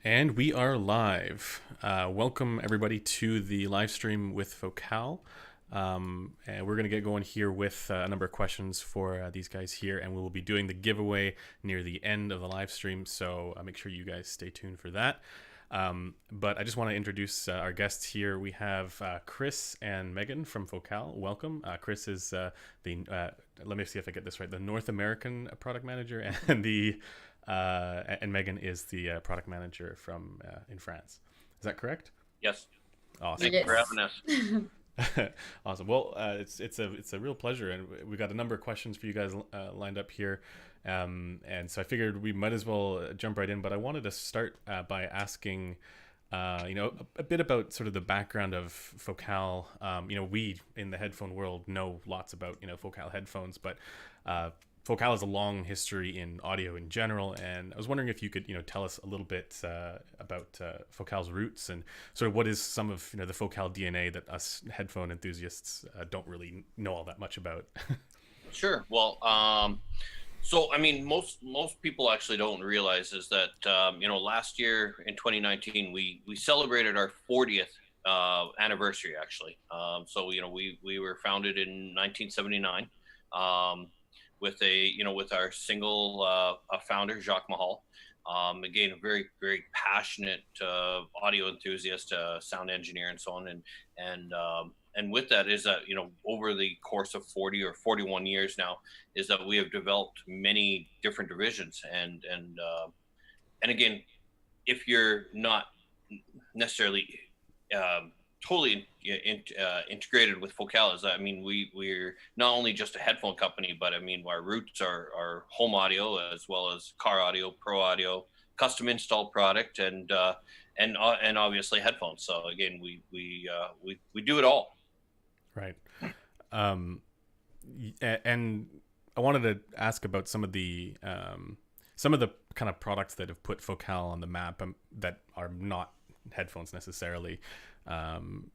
And we are live. Welcome everybody to the live stream with Focal. And we're going to get going here with a number of questions for these guys here, and we will be doing the giveaway near the end of the live stream. So make sure you guys stay tuned for that. But I just want to introduce our guests here. We have Chris and Megan from Focal. Welcome. Chris is let me see if I get this right, the North American product manager, and and Megan is the product manager from in France. Is that correct? Yes. Awesome. Thank you for having us. Awesome. Well, it's a real pleasure, and we got a number of questions for you guys lined up here, and so I figured we might as well jump right in. But I wanted to start by asking, a bit about sort of the background of Focal. We in the headphone world know lots about Focal headphones, but Focal has a long history in audio in general, and I was wondering if you could, tell us a little bit about Focal's roots and sort of what is some of the Focal DNA that us headphone enthusiasts don't really know all that much about. Sure. Well, so I mean, most people actually don't realize is that last year in 2019 we celebrated our 40th anniversary actually. We were founded in 1979. With our single founder Jacques Mahal. Again, a very very passionate audio enthusiast, sound engineer, and so on. And with that is that over the course of 40 or 41 years now, is that we have developed many different divisions. And again, if you're not necessarily totally integrated with Focal, I mean, we're not only just a headphone company, but I mean, our roots are home audio as well as car audio, pro audio, custom installed product, and obviously headphones. So again, we do it all. Right. And I wanted to ask about some of the kind of products that have put Focal on the map, that are not headphones necessarily. I'm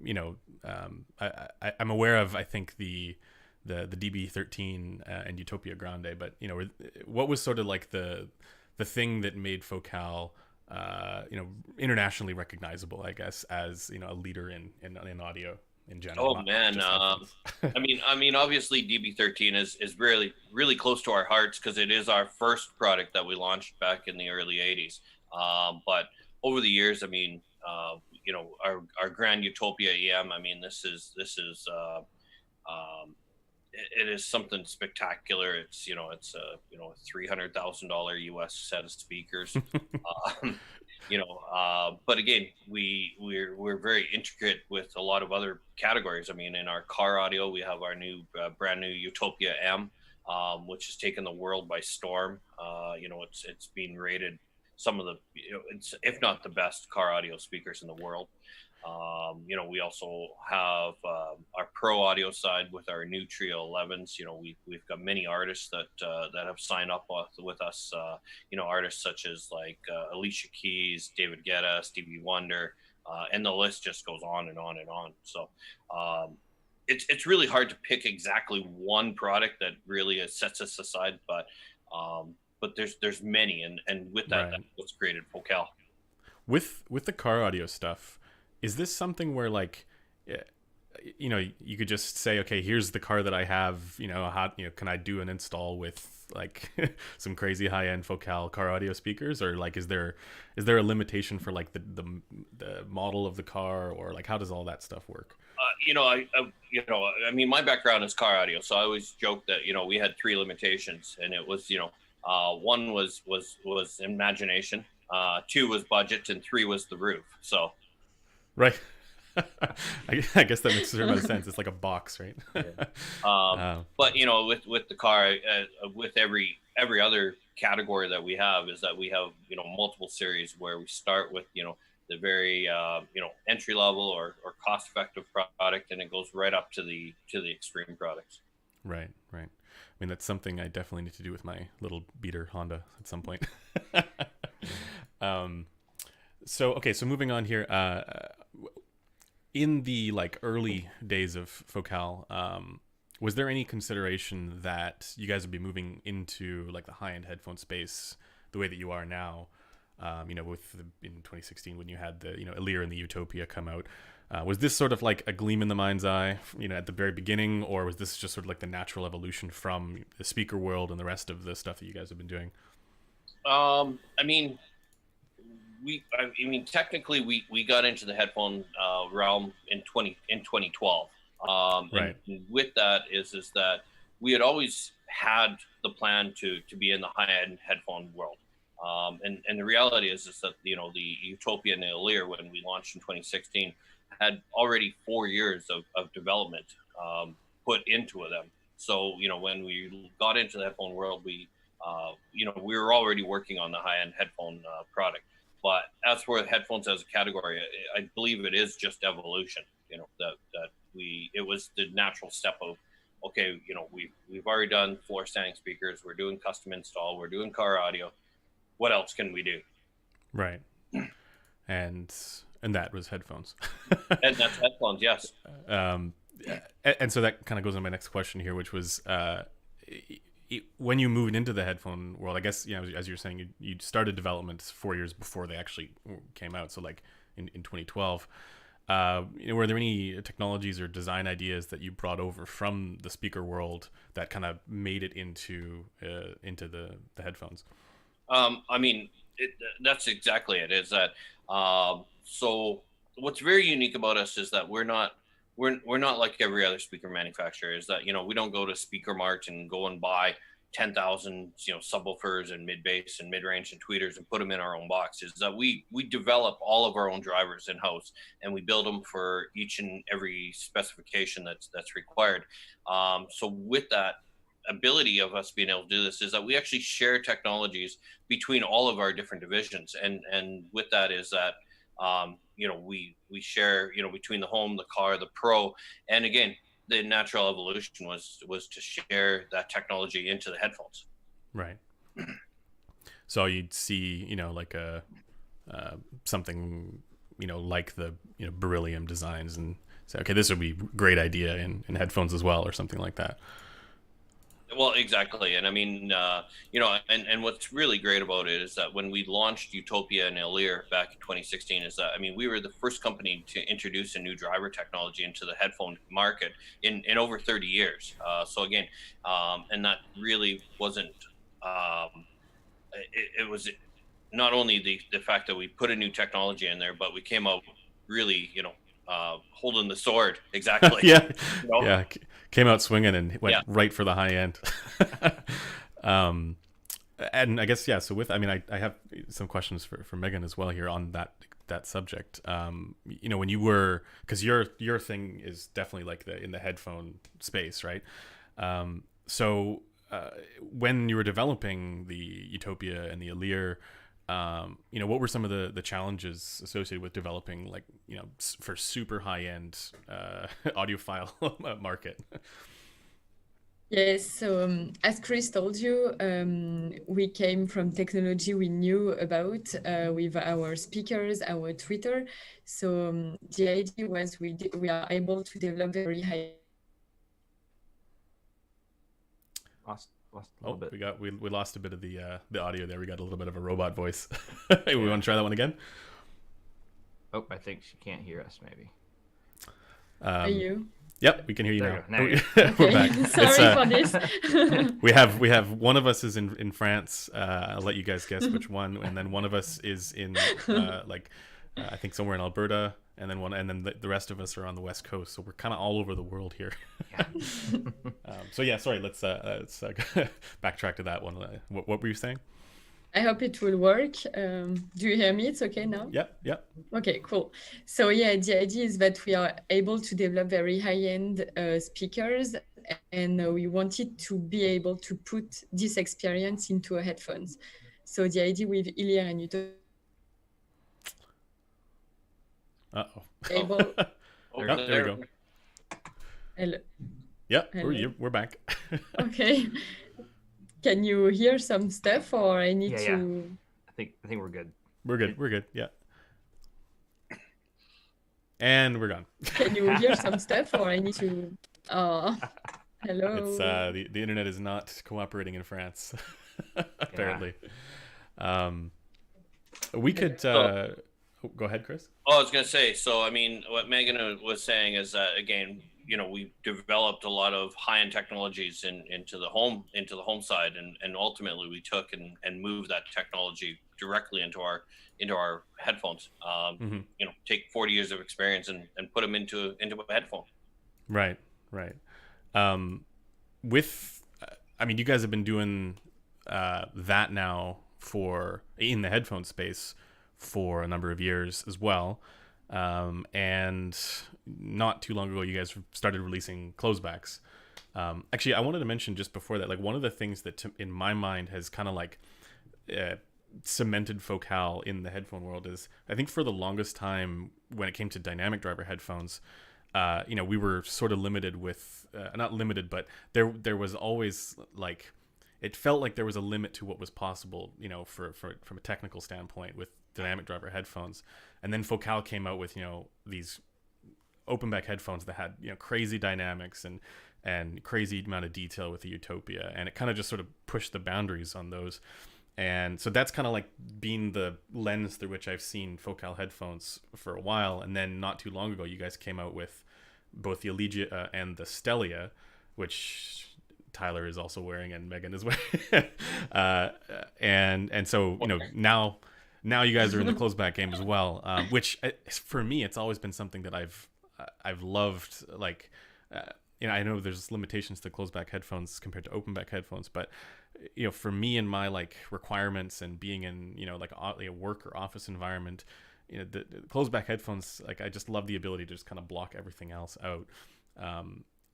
aware of, I think, the DB13 and Utopia Grande, but what was sort of like the thing that made Focal internationally recognizable, I guess, as a leader in audio in general. Oh man, I mean, obviously DB13 is really really close to our hearts because it is our first product that we launched back in the early '80s. But over the years, I mean, our Grand Utopia EM. I mean, it is something spectacular. It's a $300,000 US set of speakers. um, but again, we're very intricate with a lot of other categories. I mean, in our car audio, we have our new brand new Utopia M, which has taken the world by storm. It's being rated some of the, it's, if not the best car audio speakers in the world. We also have our pro audio side with our new Trio 11s. We've got many artists that have signed up with us. Artists such as like Alicia Keys, David Guetta, Stevie Wonder, and the list just goes on and on and on. So it's really hard to pick exactly one product that really sets us aside, but there's many, and with that, right, that's what's created Focal. With the car audio stuff, is this something where like, you could just say, okay, here's the car that I have, can I do an install with like some crazy high-end Focal car audio speakers, or like is there a limitation for like the model of the car, or like how does all that stuff work? I mean, my background is car audio, so I always joke that we had three limitations, and it was one was imagination, two was budget, and three was the roof. So. Right. I guess that makes a certain amount of sense. It's like a box, right? Yeah. But with the car, with every other category that we have, is that we have multiple series where we start with the very entry level or cost effective product, and it goes right up to the extreme products. Right. I mean, that's something I definitely need to do with my little beater Honda at some point. So moving on here. In the like early days of Focal, was there any consideration that you guys would be moving into like the high-end headphone space the way that you are now? in 2016 when you had the InEar and the Utopia come out. Was this sort of like a gleam in the mind's eye, at the very beginning, or was this just sort of like the natural evolution from the speaker world and the rest of the stuff that you guys have been doing? Technically, we got into the headphone realm in 2012. Right. And with that is that we had always had the plan to be in the high-end headphone world. And the reality is that the Utopia and the InEar, when we launched in 2016, had already 4 years of development put into them. So when we got into the headphone world, we were already working on the high-end headphone product. But as for headphones as a category, I believe it is just evolution. It was the natural step of, okay, we've already done floor standing speakers, we're doing custom install, we're doing car audio. What else can we do? Right. And that was headphones. And that's headphones, yes. And so that kind of goes on my next question here, which was when you moved into the headphone world, I guess, as you're saying, you started development 4 years before they actually came out. So like in 2012, were there any technologies or design ideas that you brought over from the speaker world that kind of made it into the headphones? That's exactly it. Is that so? What's very unique about us is that we're not like every other speaker manufacturer. Is that we don't go to Speaker Mart and go and buy 10,000 subwoofers and mid bass and mid range and tweeters and put them in our own box. Is that we develop all of our own drivers in house, and we build them for each and every specification that's required. So with that ability of us being able to do this is that we actually share technologies between all of our different divisions, and with that is that we share between the home, the car, the pro, and again the natural evolution was to share that technology into the headphones. Right. So you'd see like a something like the beryllium designs and say, okay, this would be a great idea in headphones as well, or something like that. Well, exactly. And and what's really great about it is that when we launched Utopia and InEar back in 2016, is that, we were the first company to introduce a new driver technology into the headphone market in over 30 years. So again, and that really wasn't, it was not only the fact that we put a new technology in there, but we came out really, holding the sword. Exactly. Yeah. Yeah. Came out swinging and went right for the high end. And I guess, so with, I have some questions for Megan as well here on that subject. When you were, because your thing is definitely like in the headphone space, right? So when you were developing the Utopia and the InEar, what were some of the challenges associated with developing for super high end audiophile market? Yes, so as Chris told you, we came from technology we knew about with our speakers, our Twitter. So the idea was we are able to develop very high. Lost a little bit. We lost a bit of the audio there. We got a little bit of a robot voice. We want to try that one again? Oh, I think she can't hear us. Maybe. Are you? Yep, we can hear you now. Okay. We're back. Sorry for this. we have one of us is in France. I'll let you guys guess which one, and then one of us is in I think somewhere in Alberta, and then the rest of us are on the West Coast. So we're kind of all over the world here. Yeah. Sorry. Let's backtrack to that one. What were you saying? I hope it will work. Do you hear me? It's okay now? Yep. Okay, cool. So the idea is that we are able to develop very high-end speakers, and we wanted to be able to put this experience into a headphones. So the idea with InEar and Utopia. There we go. Hello. Yeah, Hello. we're back. Okay. Can you hear some stuff, or I need to? I think we're good. We're good. Yeah. And we're gone. Can you hear some stuff, or I need to? Hello. It's the internet is not cooperating in France, apparently. We could go ahead, Chris. Oh, I was going to say, so I mean, what Megan was saying is that, again, we developed a lot of high-end technologies into the home side, and ultimately we took and moved that technology directly into our headphones. Take 40 years of experience and put them into a headphone. Right. You guys have been doing that now in the headphone space for a number of years as well. And not too long ago, you guys started releasing closebacks. Actually, I wanted to mention just before that, like, one of the things that in my mind has kind of like cemented Focal in the headphone world is, I think for the longest time when it came to dynamic driver headphones, we were sort of limited with, not limited, but there was always like, it felt like there was a limit to what was possible, from a technical standpoint with dynamic driver headphones. And then Focal came out with, these open back headphones that had, crazy dynamics and crazy amount of detail with the Utopia. And it kind of just sort of pushed the boundaries on those. And so that's kind of like been the lens through which I've seen Focal headphones for a while. And then not too long ago, you guys came out with both the Allegia and the Stellia, which Tyler is also wearing and Megan is wearing. And so, now you guys are in the closeback game as well, which for me, it's always been something that I've loved. Like, I know there's limitations to closeback headphones compared to open back headphones, but for me and my like requirements and being in like a work or office environment, the closeback headphones, like, I just love the ability to just kind of block everything else out.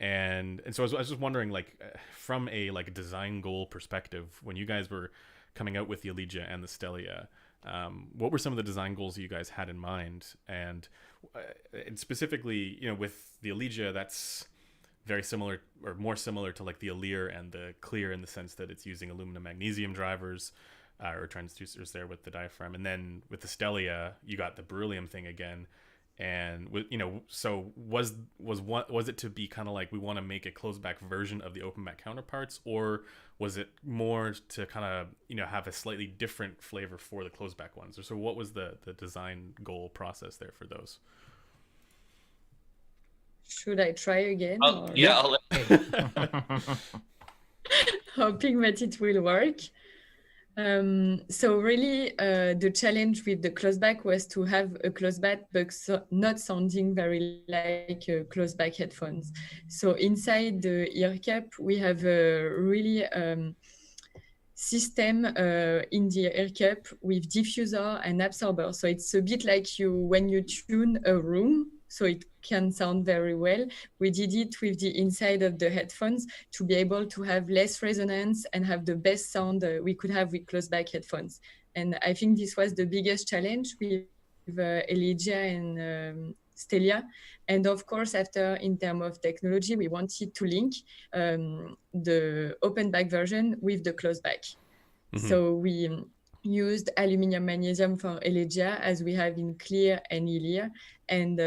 And so I was just wondering, like, from a like design goal perspective, when you guys were coming out with the Allegia and the Stellia, what were some of the design goals that you guys had in mind? And specifically, with the Allegia, that's very similar or more similar to like the InEar and the Clear, in the sense that it's using aluminum magnesium drivers or transducers there with the diaphragm. And then with the Stellia, you got the beryllium thing again. And so was it to be kind of like, we want to make a closed back version of the open back counterparts, or was it more to kind of have a slightly different flavor for the closed back ones? Or so what was the design goal process there for those? Should I try again? Yeah. Hoping that it will work. So really, the challenge with the closeback was to have a closeback, but not sounding very like closeback headphones. So inside the ear cap, we have a really system in the ear cap with diffuser and absorber. So it's a bit like when you tune a room, so it can sound very well. We did it with the inside of the headphones to be able to have less resonance and have the best sound we could have with closeback headphones. And I think this was the biggest challenge with Allegia and Stellia. And of course, after, in terms of technology, we wanted to link the open back version with the closeback. Mm-hmm. So we used aluminum magnesium for Allegia, as we have in Clear and InEar, and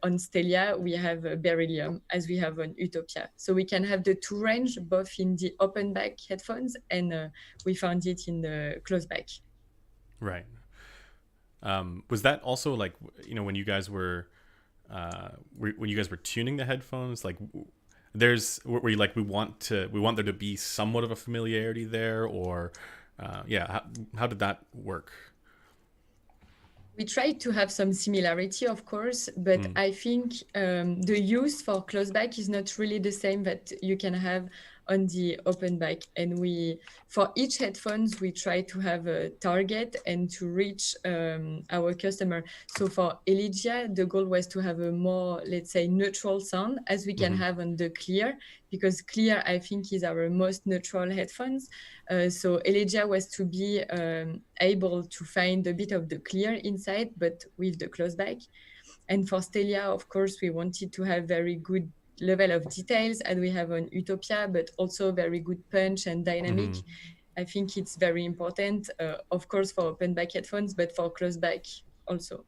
on Stellia we have beryllium, as we have on Utopia. So we can have the two range, both in the open back headphones, and we found it in the closed back. Right. Was that also like, when you guys were tuning the headphones, like were you like, we want there to be somewhat of a familiarity there, or how did that work? We tried to have some similarity, of course, but I think the use for closeback is not really the same that you can have on the open back. And for each headphones, we try to have a target and to reach our customer. So for Allegia, the goal was to have a more, let's say, neutral sound, as we can have on the Clear, because Clear, I think, is our most neutral headphones. So Allegia was to be able to find a bit of the Clear inside, but with the closeback. And for Stellia, of course, we wanted to have very good level of details, as we have on Utopia, but also very good punch and dynamic. I think it's very important, of course, for open back headphones, but for closed back also.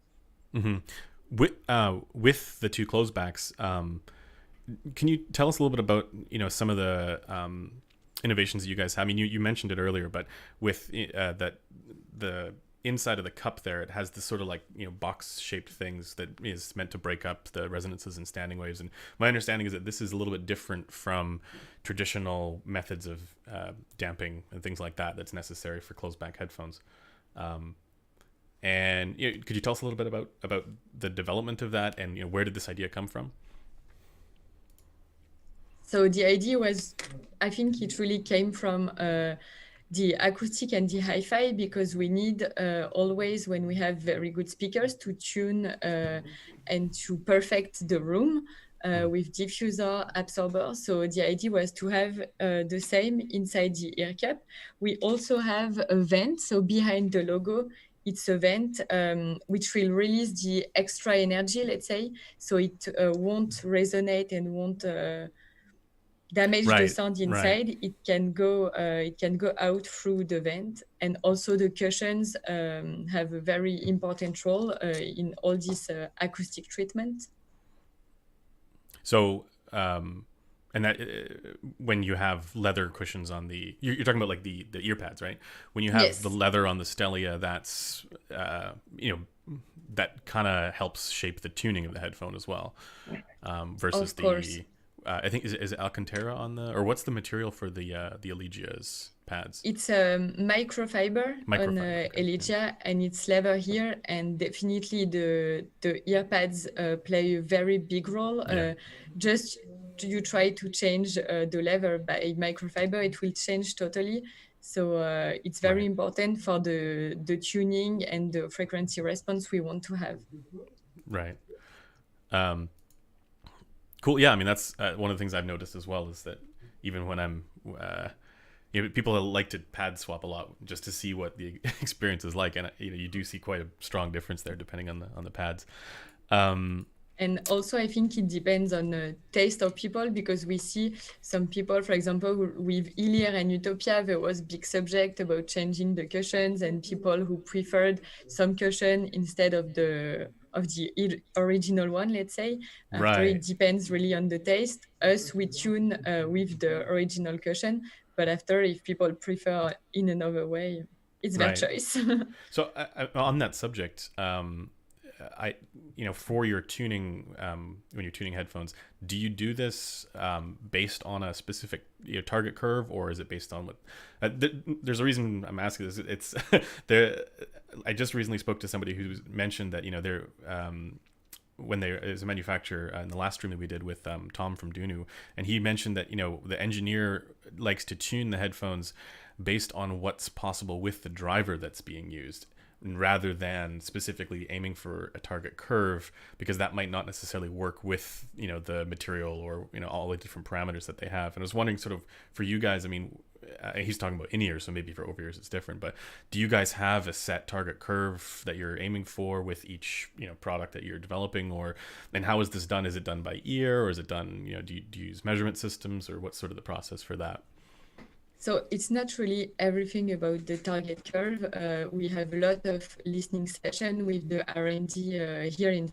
With the two closed backs, can you tell us a little bit about some of the innovations that you guys have? I mean, you mentioned it earlier, but with that the inside of the cup there, it has this sort of like, box shaped things that is meant to break up the resonances and standing waves. And my understanding is that this is a little bit different from traditional methods of damping and things like that that's necessary for closeback headphones. And could you tell us a little bit about the development of that, and where did this idea come from? So the idea was, I think it really came from the acoustic and the hi-fi, because we need always, when we have very good speakers, to tune and to perfect the room with diffuser, absorber. So the idea was to have the same inside the ear cup. We also have a vent, so behind the logo, it's a vent which will release the extra energy, let's say, so it won't resonate and won't damage the sound inside. It can go out through the vent. And also the cushions have a very important role in all this acoustic treatment. So and that when you have leather cushions on you're talking about like the ear pads, right? When you have the leather on the Stellia, that's that kind of helps shape the tuning of the headphone as well, versus I think is it Alcantara on or what's the material for the Elegia's pads? It's a microfiber on Elegia, and it's leather here, and definitely the ear pads play a very big role. Just you try to change the leather by microfiber, it will change totally. So it's very important for the tuning and the frequency response we want to have. Right. Cool. Yeah, I mean, that's one of the things I've noticed as well, is that even when I'm people like to pad swap a lot just to see what the experience is like, and you do see quite a strong difference there depending on the pads. And also, I think it depends on the taste of people, because we see some people, for example, with InEar and Utopia, there was big subject about changing the cushions, and people who preferred some cushion instead of the original one, let's say. After, it depends really on the taste. Us, we tune with the original cushion, but after, if people prefer in another way, it's their choice. So on that subject, for your tuning, when you're tuning headphones, do you do this based on a specific target curve, or is it based on what? There's a reason I'm asking this. It's I just recently spoke to somebody who mentioned that they're when there is a manufacturer in the last stream that we did with Tom from Dunu, and he mentioned that the engineer likes to tune the headphones based on what's possible with the driver that's being used, rather than specifically aiming for a target curve, because that might not necessarily work with the material or all the different parameters that they have. And I was wondering, sort of for you guys, I mean, he's talking about in-ears, so maybe for over-ears it's different, but do you guys have a set target curve that you're aiming for with each product that you're developing, and how is this done? Is it done by ear, or is it done do you use measurement systems, or what's sort of the process for that? So it's not really everything about the target curve. We have a lot of listening session with the R&D here in.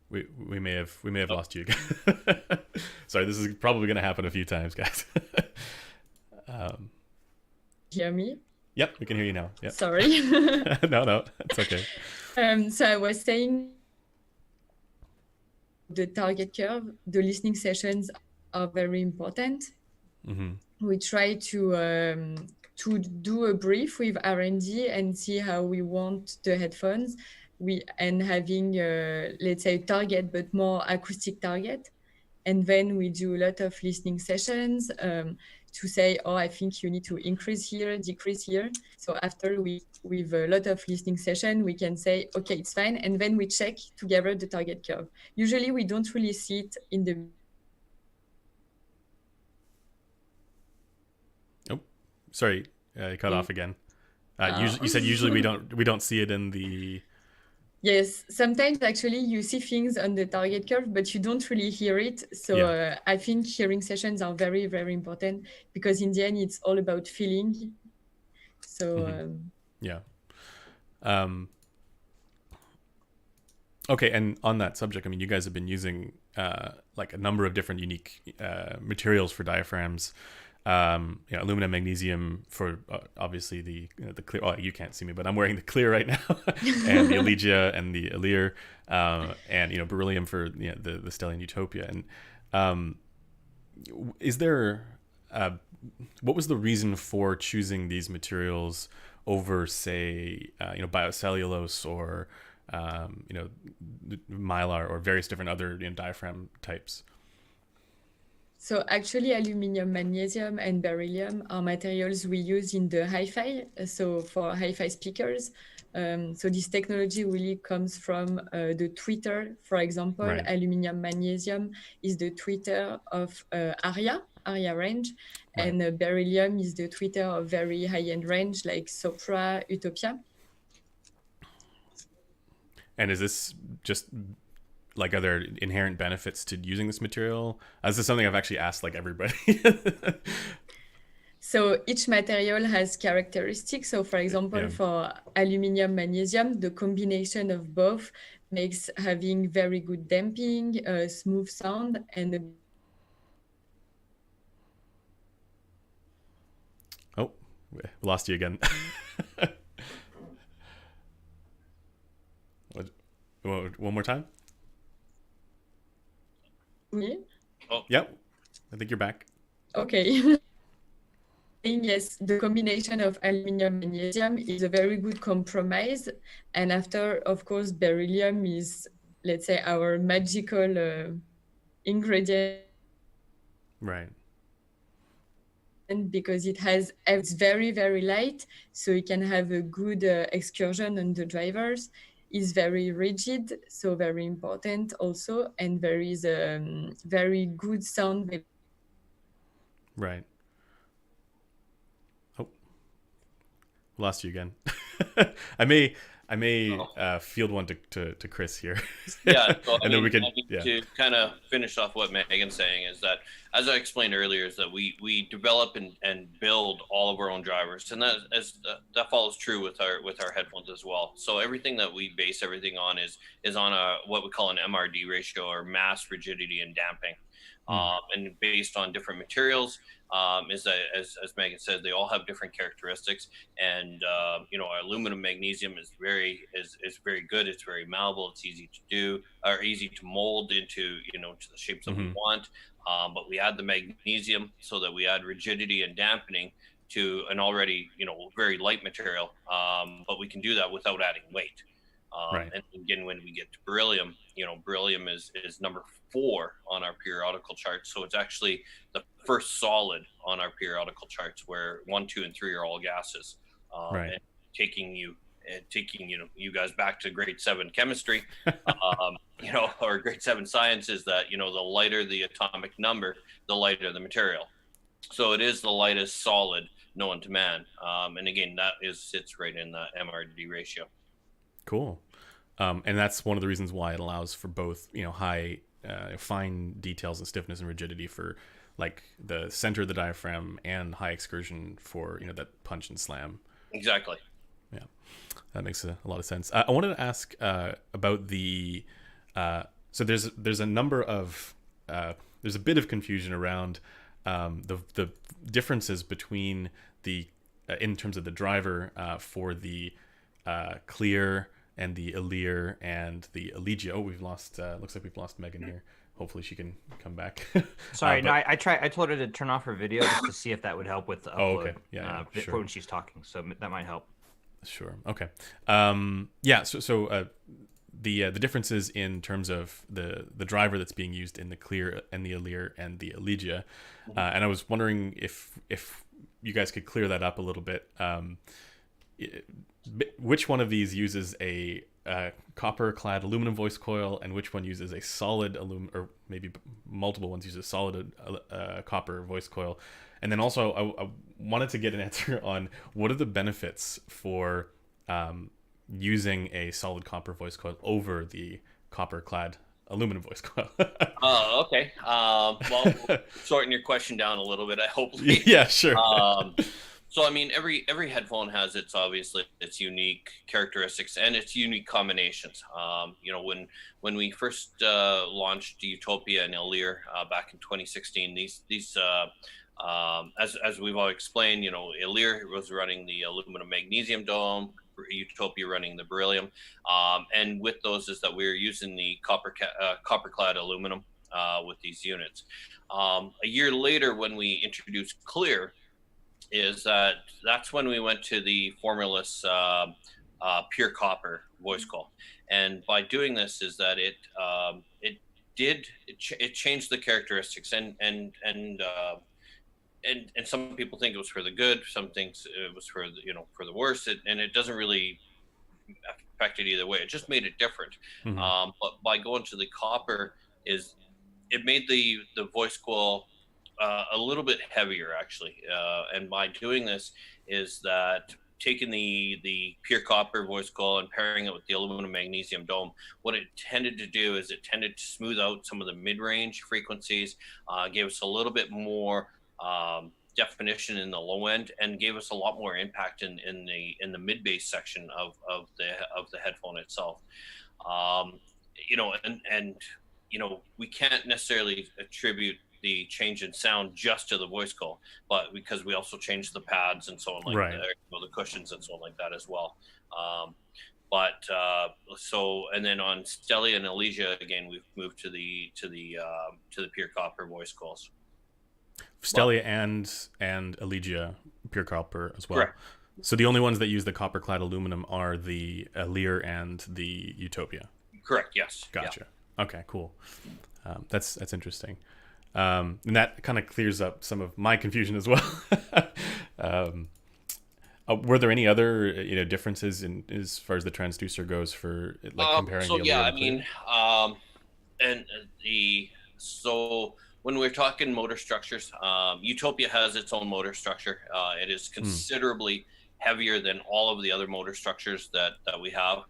We may have lost you again. Sorry, this is probably going to happen a few times, guys. Hear me? Yep, we can hear you now. Yep. Sorry. No, it's okay. So I was saying the target curve, the listening sessions are very important. Mm-hmm. We try to do a brief with R&D and see how we want the headphones. And having let's say target, but more acoustic target. And then we do a lot of listening sessions to say, oh, I think you need to increase here, decrease here. So after with a lot of listening session, we can say, okay, it's fine. And then we check together the target curve. Usually we don't really see it in the. Oh, sorry, cut off again. You said usually we don't see it in the. Yes, sometimes actually you see things on the target curve, but you don't really hear it. So I think hearing sessions are very, very important, because in the end, it's all about feeling. So okay, and on that subject, I mean, you guys have been using like a number of different unique materials for diaphragms. aluminum, magnesium for obviously the clear. Oh, you can't see me, but I'm wearing the clear right now, and the Elegia and the InEar, and beryllium for the Stellium Utopia. And is there what was the reason for choosing these materials over, say, biocellulose or mylar or various different other diaphragm types? So actually, aluminium, magnesium, and beryllium are materials we use in the hi-fi. So for hi-fi speakers, so this technology really comes from the tweeter. For example, Right. aluminium, magnesium is the tweeter of Aria range, Right. and beryllium is the tweeter of very high-end range like Sopra, Utopia. And is this just like, are there inherent benefits to using this material? This is something I've actually asked like everybody. So each material has characteristics. So for example, for aluminium, magnesium, the combination of both makes having very good damping, smooth sound, and Oh, we lost you again. One more time? Oh. Yep. I think you're back. Okay. Yes, the combination of aluminium and magnesium is a very good compromise. And after, of course, beryllium is, let's say, our magical ingredient. Right. Because it's very, very light, so you can have a good excursion on the drivers. Is very rigid, so very important also, and there is a very good sound. Right. Oh, lost you again. I may field one to Chris here. Yeah, so and then we can to kind of finish off what Megan's saying is that, as I explained earlier, is that we develop and build all of our own drivers, and that follows true with our headphones as well. So everything that we base everything on is on what we call an MRD ratio, or mass, rigidity, and damping. And based on different materials, is that, as Megan said, they all have different characteristics. And aluminum, magnesium is very good. It's very malleable. It's easy to do, or easy to mold into to the shapes that we want. But we add the magnesium so that we add rigidity and dampening to an already very light material. But we can do that without adding weight. Right. And again, when we get to beryllium, beryllium is number 4 on our periodical chart. So it's actually the first solid on our periodical charts, where 1, 2, and 3 are all gases. Right. And taking you guys back to grade 7 chemistry, or grade 7 science, is that the lighter the atomic number, the lighter the material. So it is the lightest solid known to man. And again, that sits right in the MRD ratio. Cool. And that's one of the reasons why it allows for both, high, fine details and stiffness and rigidity for like the center of the diaphragm, and high excursion for, that punch and slam. Exactly. Yeah, that makes a lot of sense. I wanted to ask about the, so there's a number of, there's a bit of confusion around the differences between the, in terms of the driver for the clear and the InEar and the Elegia. Oh, we've lost. Looks like we've lost Megan here. Hopefully she can come back. Sorry, no, I told her to turn off her video just to see if that would help with the upload. Oh, okay. Yeah, sure. When she's talking, so that might help. Sure. Okay. Yeah. So the differences in terms of the driver that's being used in the clear and the InEar and the Elegia, and I was wondering if you guys could clear that up a little bit. Which one of these uses a copper-clad aluminum voice coil, and which one uses a solid aluminum, or maybe multiple ones use a solid copper voice coil? And then also, I wanted to get an answer on what are the benefits for using a solid copper voice coil over the copper-clad aluminum voice coil. Oh, okay. Well, sorting your question down a little bit, I hope. Yeah, sure. So I mean, every headphone has its unique characteristics and its unique combinations. When we first launched Utopia and InEar back in 2016, these As we've all explained, InEar was running the aluminum magnesium dome, Utopia running the beryllium, and with those is that we're using the copper clad aluminum with these units. A year later, when we introduced Clear, that's when we went to the formuless pure copper voice call, and by doing this is that it changed the characteristics, and some people think it was for the good, some things it was for for the worse, and it doesn't really affect it either way. It just made it different. But by going to the copper, it made the voice coil a little bit heavier actually, and by doing this is that taking the pure copper voice coil and pairing it with the aluminum magnesium dome, what it tended to do is it tended to smooth out some of the mid-range frequencies, gave us a little bit more definition in the low end, and gave us a lot more impact in the mid bass section of the headphone itself. We can't necessarily attribute the change in sound just to the voice coil, but because we also changed the pads and so on, like the cushions and so on like that as well. And then on Stellia and Elysia, again, we've moved to the pure copper voice coils. Stellia and Elysia pure copper as well. Correct. So the only ones that use the copper clad aluminum are the InEar and the Utopia. Correct. Yes. Gotcha. Yeah. Okay. Cool. That's interesting. And that kind of clears up some of my confusion as well. Were there any other differences in as far as the transducer goes for comparing? So when we're talking motor structures, Utopia has its own motor structure. It is considerably heavier than all of the other motor structures that we have,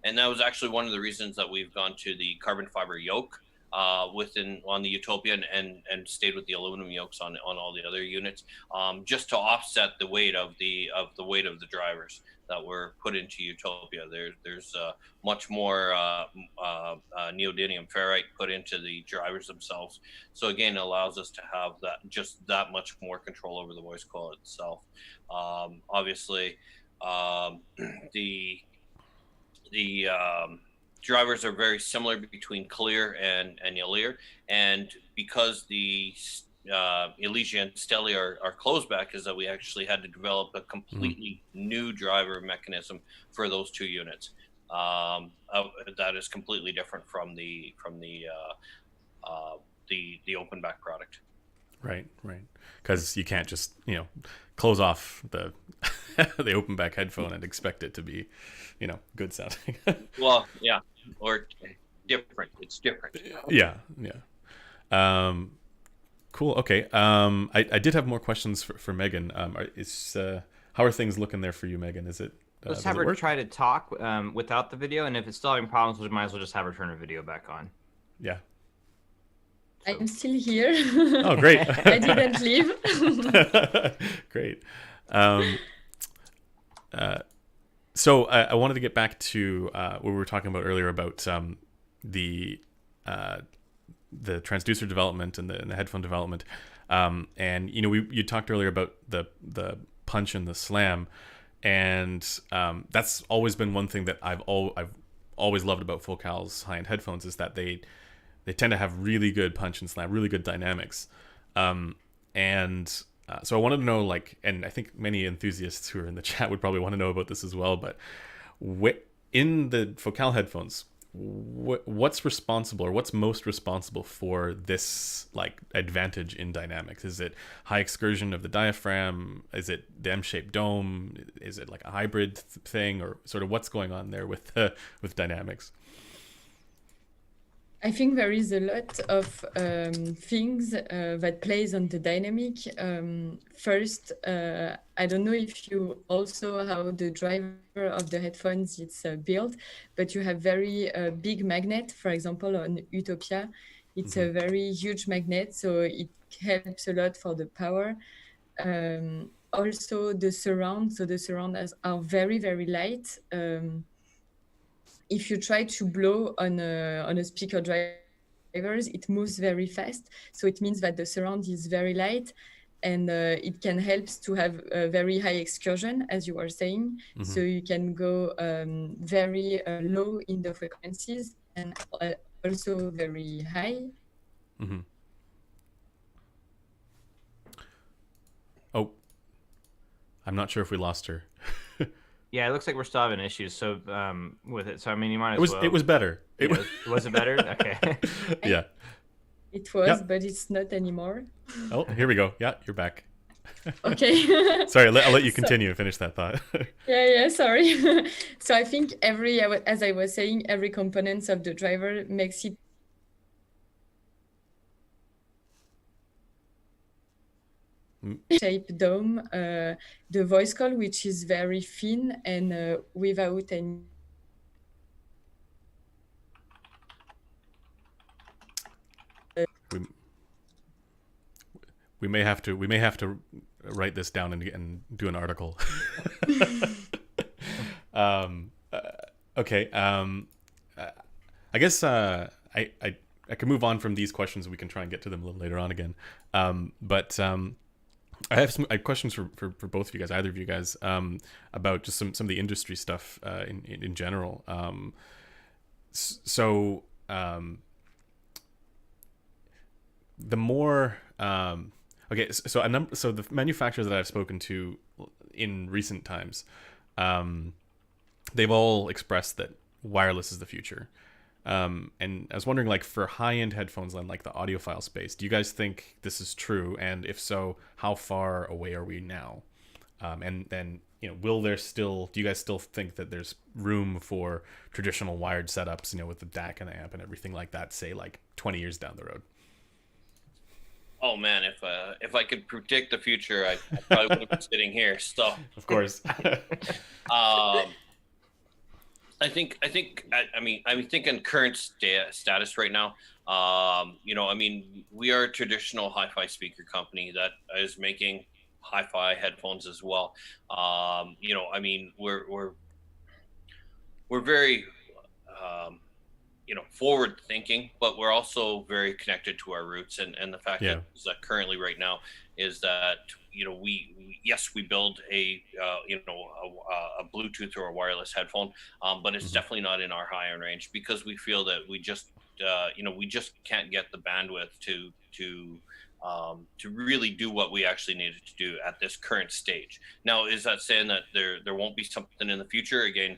and that was actually one of the reasons that we've gone to the carbon fiber yoke on the Utopia and stayed with the aluminum yokes on all the other units, just to offset the weight of the drivers that were put into Utopia. There's much more neodymium ferrite put into the drivers themselves. So again, it allows us to have that much more control over the voice coil itself. Obviously, the drivers are very similar between Clear and InEar, and because the Elysia and Stellia are Closeback, is that we actually had to develop a completely new driver mechanism for those two units. That is completely different from the open back product. Right. Because you can't just close off the the open back headphone and expect it to be good sounding. Well, yeah, or different. It's different. Yeah. Cool. Okay. I did have more questions for Megan. How are things looking there for you, Megan? Is it? Let's have her try to talk without the video, and if it's still having problems, we might as well just have her turn her video back on. Yeah. I'm still here. Oh, great. I didn't leave. Great. So I wanted to get back to what we were talking about earlier about the transducer development and the headphone development. And you talked earlier about the punch and the slam, and that's always been one thing that I've always loved about Focal's high-end headphones, is that they tend to have really good punch and slam, really good dynamics. So I wanted to know, and I think many enthusiasts who are in the chat would probably want to know about this as well, but in the Focal headphones, what's responsible, or what's most responsible for this advantage in dynamics? Is it high excursion of the diaphragm? Is it the M-shaped dome? Is it like a hybrid thing, or sort of what's going on there with dynamics? I think there is a lot of things that plays on the dynamic. First, I don't know if you also how the driver of the headphones it's built, but you have very big magnet. For example, on Utopia, it's a very huge magnet, so it helps a lot for the power. Also, the surround. So the surrounds are very, very light. If you try to blow on a speaker drivers, it moves very fast. So it means that the surround is very light. and it can help to have a very high excursion, as you were saying. So you can go very low in the frequencies and also very high. Oh, I'm not sure if we lost her. Yeah, it looks like we're still having issues. So with it, so I mean, you might as well. It was better. Was it better? Okay. Yeah. It was, but it's not anymore. Oh, here we go. Yeah, you're back. Okay. Sorry, I'll let you continue and finish that thought. Yeah, sorry. So I think as I was saying, every component of the driver makes it shape dome, the voice call, which is very thin and without any. We may have to write this down and do an article. Okay. I guess I can move on from these questions. We can try and get to them a little later on again. But I have questions for both of you guys, either of you guys, about just some of the industry stuff in general. The more okay, so the manufacturers that I've spoken to in recent times, they've all expressed that wireless is the future. And I was wondering, like, for high-end headphones in like the audiophile space, do you guys think this is true? And if so, how far away are we now? And then, you know, do you guys still think that there's room for traditional wired setups, you know, with the DAC and the amp and everything like that, say like 20 years down the road? Oh man, if I could predict the future, I probably wouldn't be sitting here. So of course. I think in current status right now, you know, I mean, we are a traditional hi-fi speaker company that is making hi-fi headphones as well. You know, I mean, we're very you know, forward thinking, but we're also very connected to our roots, and the fact that currently right now is that, you know, we build a you know, a Bluetooth or a wireless headphone, but it's definitely not in our high-end range, because we feel that we just you know, we just can't get the bandwidth to really do what we actually needed to do at this current stage. Now, is that saying that there won't be something in the future? Again,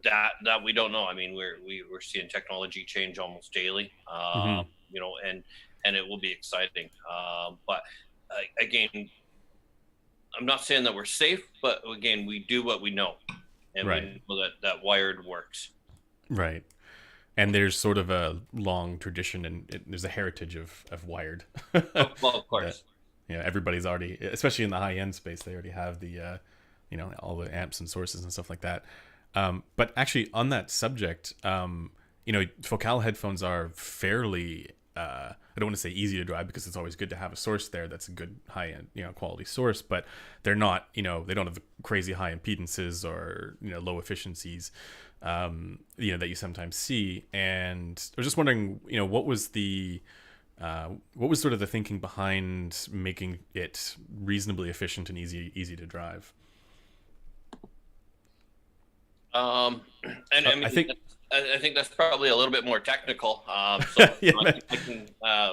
that we don't know. I mean, we're seeing technology change almost daily, you know, and it will be exciting. But again, I'm not saying that we're safe, but again, we do what we know, and we know that wired works. Right. And there's sort of a long tradition, and there's a heritage of wired. Well, of course. Yeah, everybody's already, especially in the high end space, they already have the, you know, all the amps and sources and stuff like that. But actually, on that subject, you know, Focal headphones are fairly, I don't want to say easy to drive, because it's always good to have a source there that's a good high-end, you know, quality source, but they're not, you know, they don't have the crazy high impedances or, you know, low efficiencies, you know, that you sometimes see. And I was just wondering, you know, what was sort of the thinking behind making it reasonably efficient and easy to drive? And I mean, I think that's probably a little bit more technical. So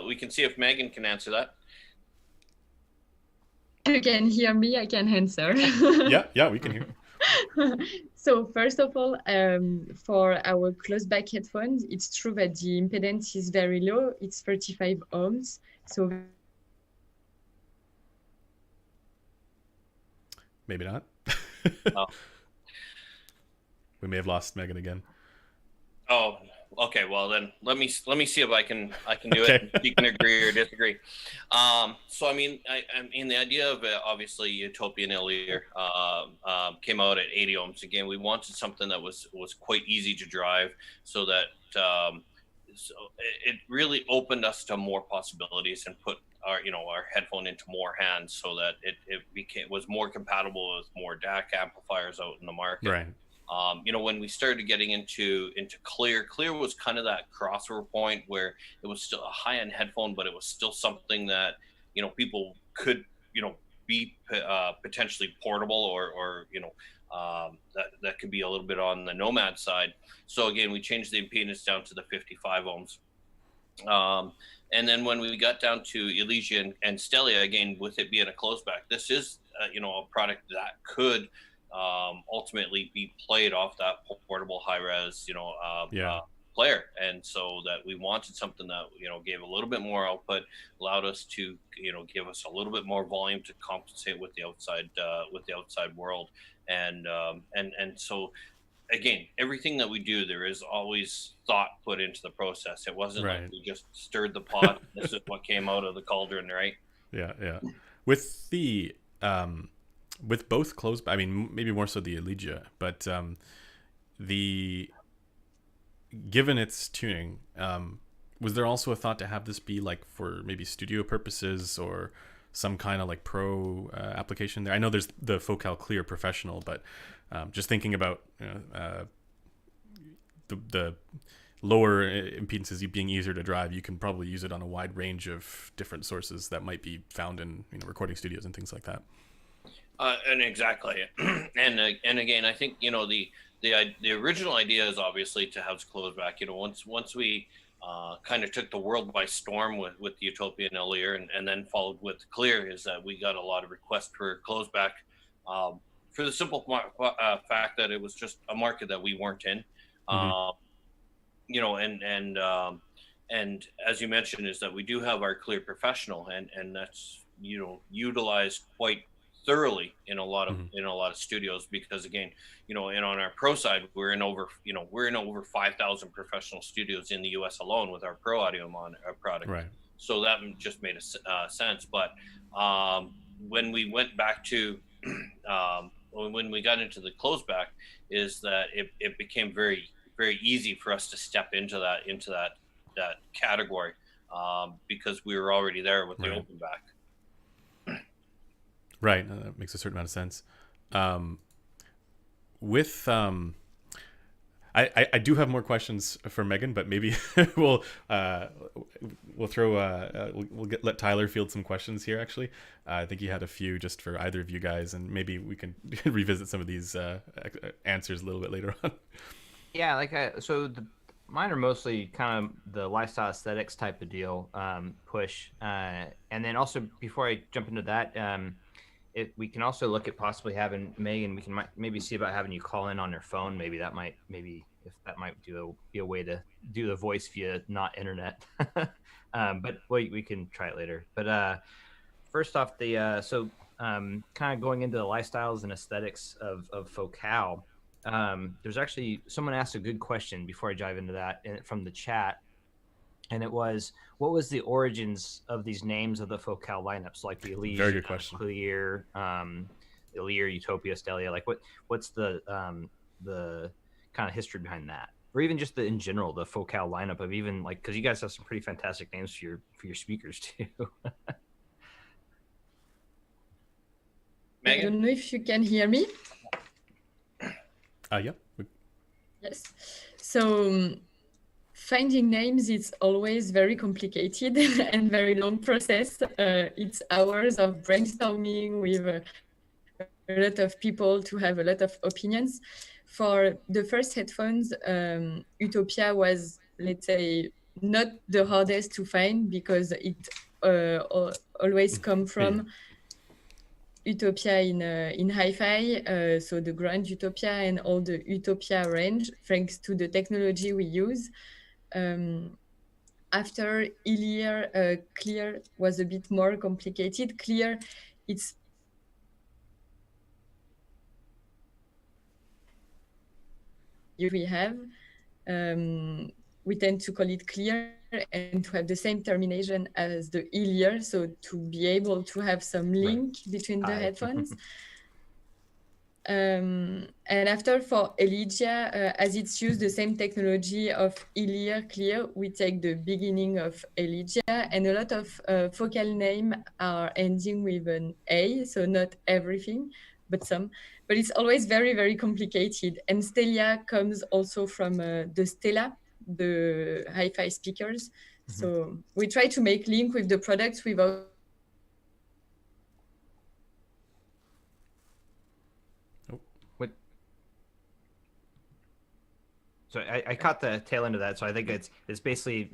we can see if Megan can answer that. You can hear me, I can answer. Yeah, we can hear. So first of all, for our Closeback headphones, it's true that the impedance is very low. It's 35 ohms. So maybe not. Oh. We may have lost Megan again. Oh, okay. Well, then let me see if I can do it. If you can agree or disagree. So I mean, the idea of obviously Utopia and InEar came out at 80 ohms. Again, we wanted something that was quite easy to drive, so that so it really opened us to more possibilities and put our headphone into more hands, so that it was more compatible with more DAC amplifiers out in the market. Right. You know, when we started getting into Clear was kind of that crossover point where it was still a high-end headphone, but it was still something that, you know, people could be potentially portable, or that could be a little bit on the Nomad side. So again, we changed the impedance down to the 55 ohms. And then when we got down to Elysia and Stellia, again, with it being a Closeback, this is a product that could ultimately be played off that portable high res player. And so that we wanted something that gave a little bit more output, allowed us to give us a little bit more volume to compensate with the outside world. And so again, everything that we do, there is always thought put into the process. It wasn't like we just stirred the pot. This is what came out of the cauldron, right? Yeah. With the with both Closeback, I mean, maybe more so the Elysia, but given its tuning, was there also a thought to have this be like for maybe studio purposes or some kind of like pro application there? I know there's the Focal Clear Professional, but just thinking about the lower impedances being easier to drive, you can probably use it on a wide range of different sources that might be found in recording studios and things like that. And exactly, and again, I think the original idea is obviously to have Closeback. Once we kind of took the world by storm with the Utopia and InEar, and then followed with Clear, is that we got a lot of requests for Closeback, for the simple fact that it was just a market that we weren't in. And as you mentioned, is that we do have our Clear Professional, and that's utilized quite thoroughly in a lot of studios, because again, and on our pro side, we're in over 5,000 professional studios in the US alone with our pro audio product. Right. So that just made sense. But when we went back to when we got into the Closeback, is that it became very, very easy for us to step into that category, because we were already there with the open back. Right, that makes a certain amount of sense. I do have more questions for Megan, but maybe we'll let Tyler field some questions here. Actually, I think he had a few just for either of you guys, and maybe we can revisit some of these answers a little bit later on. Yeah, mine are mostly kind of the lifestyle aesthetics type of deal, push, and then also before I jump into that. We can also look at possibly having Megan. We can maybe see about having you call in on your phone. Maybe that might be a way to do the voice via not internet. But we can try it later. But first off, kind of going into the lifestyles and aesthetics of Focal. There's actually someone asked a good question before I dive into that from the chat. And it was, what was the origins of these names of the Focal lineups, like the Elysia, very good question. Clear, InEar, Utopia, Stellia? Like, what's the kind of history behind that, or even just in general the Focal lineup of even like, because you guys have some pretty fantastic names for your speakers too. Megan? I don't know if you can hear me. Yeah. Yes. So. Finding names is always very complicated and very long process. It's hours of brainstorming with a lot of people to have a lot of opinions. For the first headphones, Utopia was, let's say, not the hardest to find, because it always come from Utopia in hi-fi, so the Grand Utopia and all the Utopia range, thanks to the technology we use. After InEar, Clear was a bit more complicated. Clear, it's we have. We tend to call it Clear and to have the same termination as the InEar, so to be able to have some link between the headphones. And after, for Elysia, as it's used the same technology of InEar Clear, we take the beginning of Elysia, and a lot of Focal names are ending with an A, so not everything, but some. But it's always very, very complicated. And Stellia comes also from the Stella, the hi-fi speakers. So we try to make link with the products without So I caught the tail end of that. So I think it's basically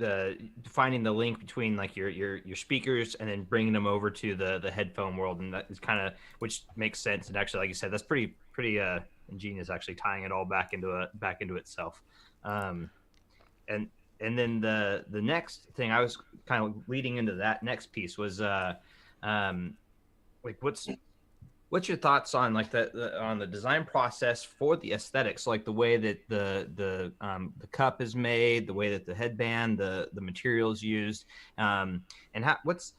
finding the link between like your speakers and then bringing them over to the headphone world, and that is kind of, which makes sense. And actually, like you said, that's pretty ingenious, actually tying it all back into itself. And and then the next thing I was kind of leading into that next piece was like what's your thoughts on like on the design process for the aesthetics, like the way that the cup is made, the way that the headband, the materials used, and what's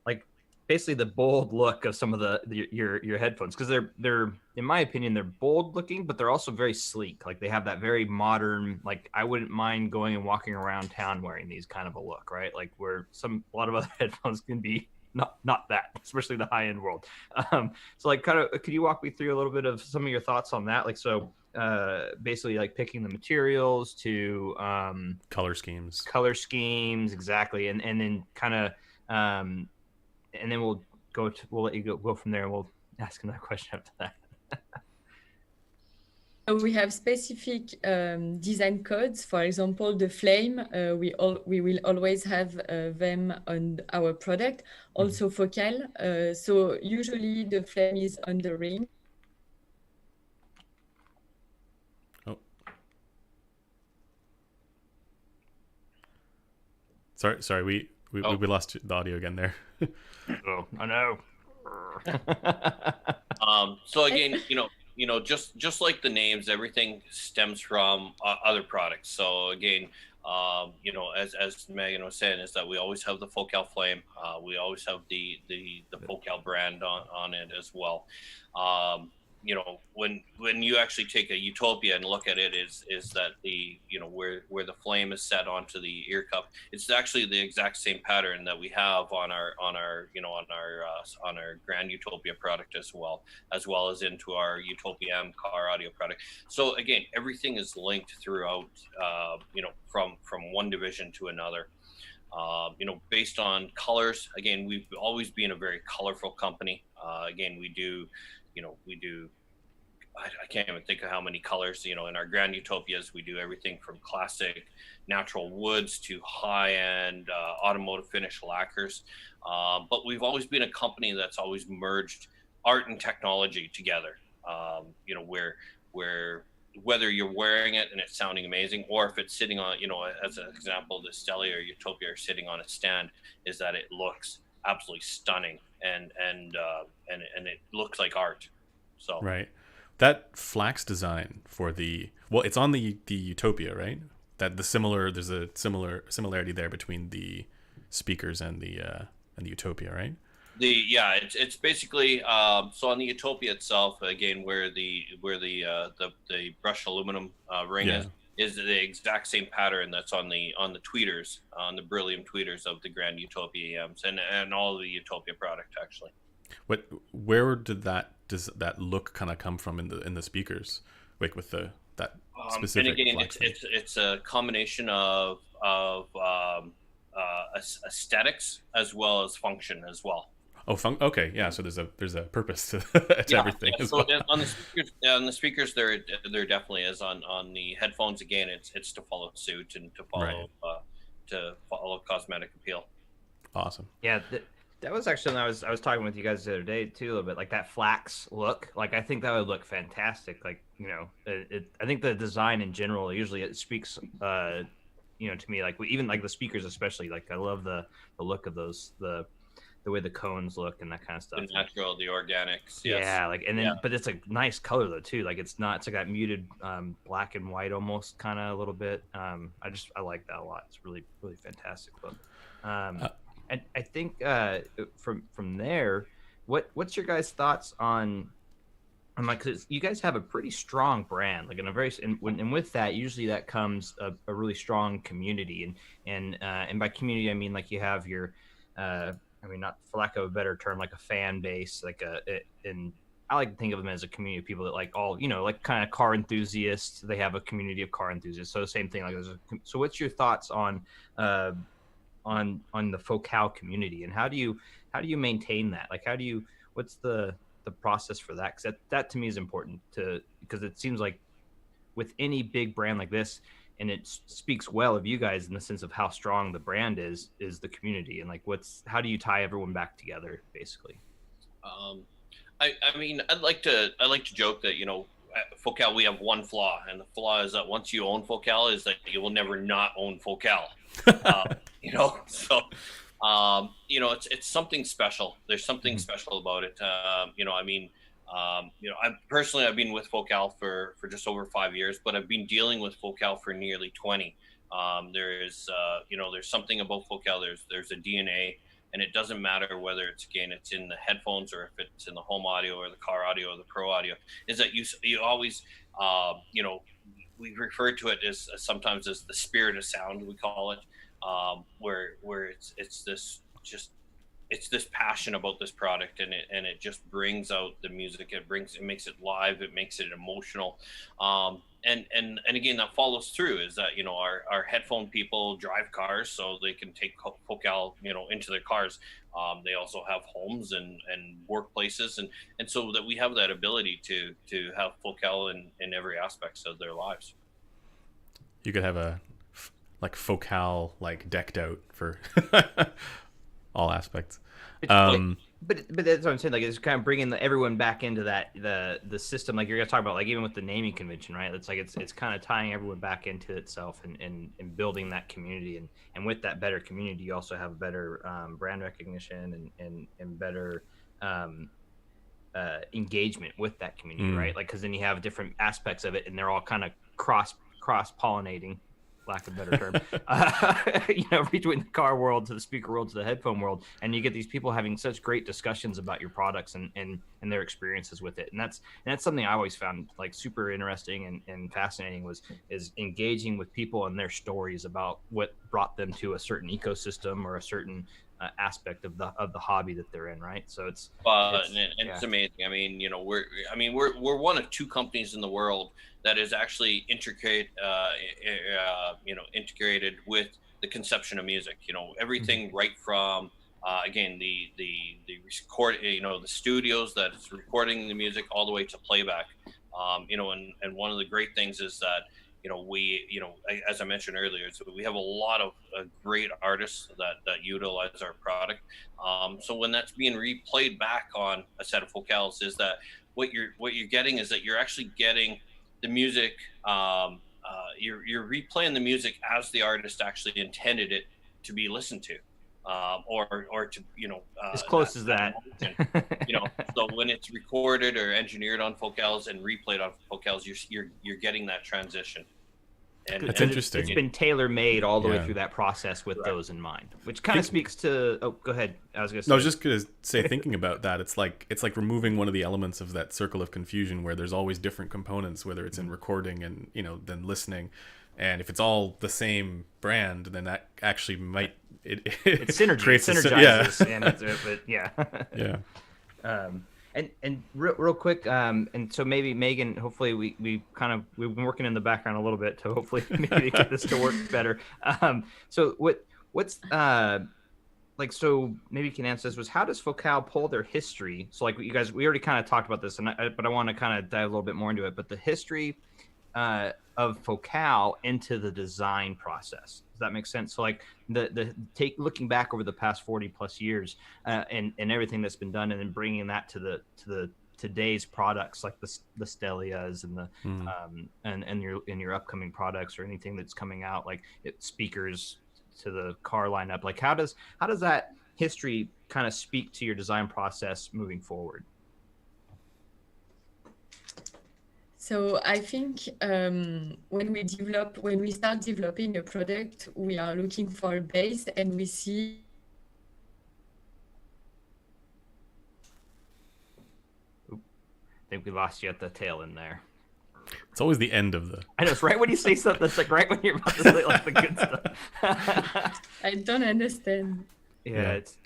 like basically the bold look of some of your headphones, because they're in my opinion they're bold looking, but they're also very sleek. Like they have that very modern, like I wouldn't mind going and walking around town wearing these kind of a look, right? Like where a lot of other headphones can be not that, especially the high-end world. So like kind of could you walk me through a little bit of some of your thoughts on that? Like so basically like picking the materials to color schemes exactly, and then kind of and then we'll let you go from there, and we'll ask another question after that. We have specific design codes. For example, the flame, we will always have them on our product. Also focal. So usually the flame is on the ring. Oh. Sorry, we lost the audio again there. Oh, I know. So again, just like the names, everything stems from other products. So again, as Megan was saying, is that we always have the focal flame. We always have the focal brand on it as well. When you actually take a Utopia and look at it, is that where the flame is set onto the ear cup, it's actually the exact same pattern that we have on our Grand Utopia product as well as into our Utopia M car audio product. So again, everything is linked throughout, from one division to another. Based on colors. Again, we've always been a very colorful company. Again, we do, I can't even think of how many colors, in our Grand Utopias, we do everything from classic natural woods to high-end automotive finish lacquers. But we've always been a company that's always merged art and technology together, where whether you're wearing it and it's sounding amazing, or if it's sitting on, as an example, the Stellia or Utopia are sitting on a stand, is that it looks absolutely stunning and it looks like art. So right, that flax design for it's on the Utopia, right? There's a similarity there between the speakers and the Utopia, right? It's basically so on the Utopia itself, again, where the brushed aluminum ring is the exact same pattern that's on the tweeters, on the beryllium tweeters of the Grand Utopia EMs and all of the Utopia product actually. Where does that look kind of come from in the speakers, like with that specific? And again, it's a combination of aesthetics as well as function as well. Oh, okay, yeah. So there's a purpose to everything. Yeah. As So well. on the speakers, there definitely is. On the headphones, again, it's to follow suit and to follow cosmetic appeal. Awesome. Yeah, that was actually when I was talking with you guys the other day too, a little bit, like that flax look. Like I think that would look fantastic. Like I think the design in general, usually it speaks to me, like even like the speakers especially. Like I love the look of those, the way the cones look and that kind of stuff. The natural, the organics. Yes. Yeah, like and then but it's a nice color though too. Like it's like that muted black and white almost kind of a little bit. I like that a lot. It's really, really fantastic look. And I think from there, what's your guys' thoughts on like, cause you guys have a pretty strong brand, like in a very, and with that, usually that comes a really strong community, and by community I mean like you have your, not for lack of a better term, like a fan base, like and I like to think of them as a community of people that like all, like kind of car enthusiasts. They have a community of car enthusiasts. So the same thing, like so what's your thoughts on the focal community, and how do you maintain that? Like what's the process for that? Because that to me is important because it seems like with any big brand like this, and it speaks well of you guys in the sense of how strong the brand is the community, and like how do you tie everyone back together basically? I mean, I like to joke that, at Focal we have one flaw, and the flaw is that once you own Focal, is that you will never not own Focal. So it's something special. There's something special about it. I've been with Focal for just over 5 years, but I've been dealing with Focal for nearly 20. There's something about Focal. There's a DNA, and it doesn't matter whether it's in the headphones or if it's in the home audio or the car audio or the pro audio, is that you always, we refer to it as sometimes as the spirit of sound, we call it, where it's this passion about this product, and it just brings out the music. It makes it live. It makes it emotional. And again, that follows through is that, our headphone people drive cars so they can take Focal, into their cars. They also have homes and workplaces. And so that we have that ability to have Focal in every aspect of their lives. You could have a Focal decked out for all aspects. But that's what I'm saying. Like, it's kind of bringing everyone back into that the system. Like you're gonna talk about, like even with the naming convention, right? It's like it's kind of tying everyone back into itself and building that community. And with that better community, you also have better brand recognition and better engagement with that community, right? Like, because then you have different aspects of it, and they're all kind of cross pollinating, lack of a better term, between the car world to the speaker world to the headphone world, and you get these people having such great discussions about your products and their experiences with it. And that's something I always found like super interesting and fascinating is engaging with people and their stories about what brought them to a certain ecosystem or a certain aspect of the hobby that they're in, right? So it's amazing. I mean, we're one of two companies in the world that is actually integrated with the conception of music. Everything right from again the record, the studios that is recording the music all the way to playback. And one of the great things is that we, as I mentioned earlier, so we have a lot of great artists that utilize our product. So when that's being replayed back on a set of Focals, is that what you're getting is that you're actually getting the music. You're replaying the music as the artist actually intended it to be listened to, or to as close as that. So when it's recorded or engineered on Focals and replayed on Focals, you're getting that transition. That's interesting. It's been tailor made all the way through that process with those in mind, which kind of speaks to. Oh, go ahead. I was just gonna say, thinking about that, it's like removing one of the elements of that circle of confusion where there's always different components, whether it's in recording and then listening, and if it's all the same brand, then that actually might it synergizes. Yeah. And real quick, and so maybe Megan, hopefully we've been working in the background a little bit to hopefully maybe get this to work better. So what's so maybe you can answer this, was how does Focal pull their history? So like you guys, we already kind of talked about this, but I want to kind of dive a little bit more into it. But the history of Focal into the design process. Does that make sense? So like looking back over the past 40 plus years and everything that's been done, and then bringing that to the today's products, like the Stellias and the and your upcoming products, or anything that's coming out, like speakers to the car lineup. Like how does that history kind of speak to your design process moving forward? So I think when we start developing a product, we are looking for a base, and we see. I think we lost you at the tail end there. It's always the end of the. I know, it's right when you say something. It's like right when you're about to say like the good stuff. I don't understand. Yeah, it's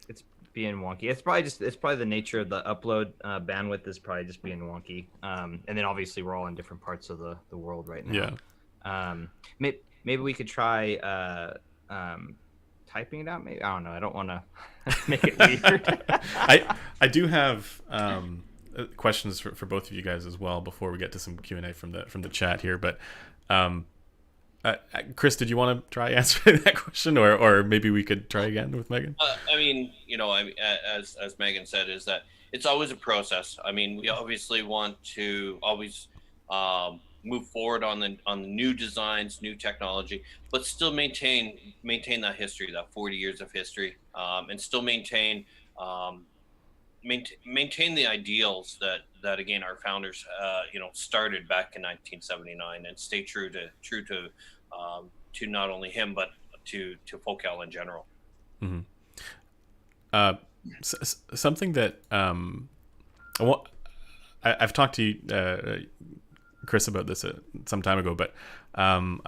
being wonky. It's probably the nature of the upload bandwidth is probably just being wonky. And then obviously we're all in different parts of the world right now. Yeah. Maybe we could try typing it out. Maybe, I don't know. I don't want to make it weird. I do have questions for both of you guys as well before we get to some Q&A from the chat here. But Chris, did you want to try answering that question, or maybe we could try again with Megan? I mean, as Megan said, is that it's always a process. I mean, we obviously want to always move forward on the new designs, new technology, but still maintain that history, that 40 years of history, and still maintain the ideals that again our founders started back in 1979, and stay true to not only him but to Focal in general. Mm-hmm. Something that I've talked to Chris about this some time ago, but I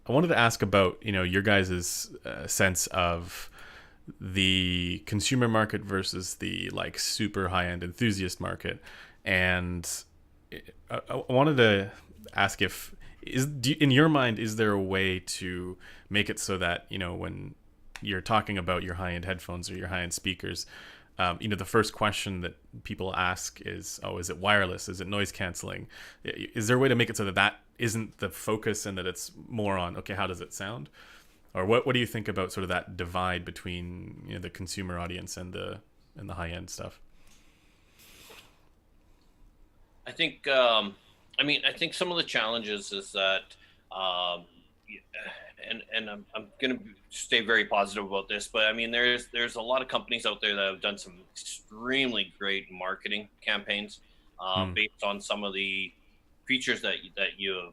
wanted to ask about your guys' sense of the consumer market versus the like super high-end enthusiast market, and I wanted to ask in your mind, is there a way to make it so that when you're talking about your high-end headphones or your high-end speakers, the first question that people ask is, is it wireless? Is it noise canceling? Is there a way to make it so that isn't the focus, and that it's more on, okay, how does it sound? Or what do you think about sort of that divide between the consumer audience and the high-end stuff? I think I think some of the challenges is that and I'm going to stay very positive about this, but I mean, there's a lot of companies out there that have done some extremely great marketing campaigns based on some of the features that you have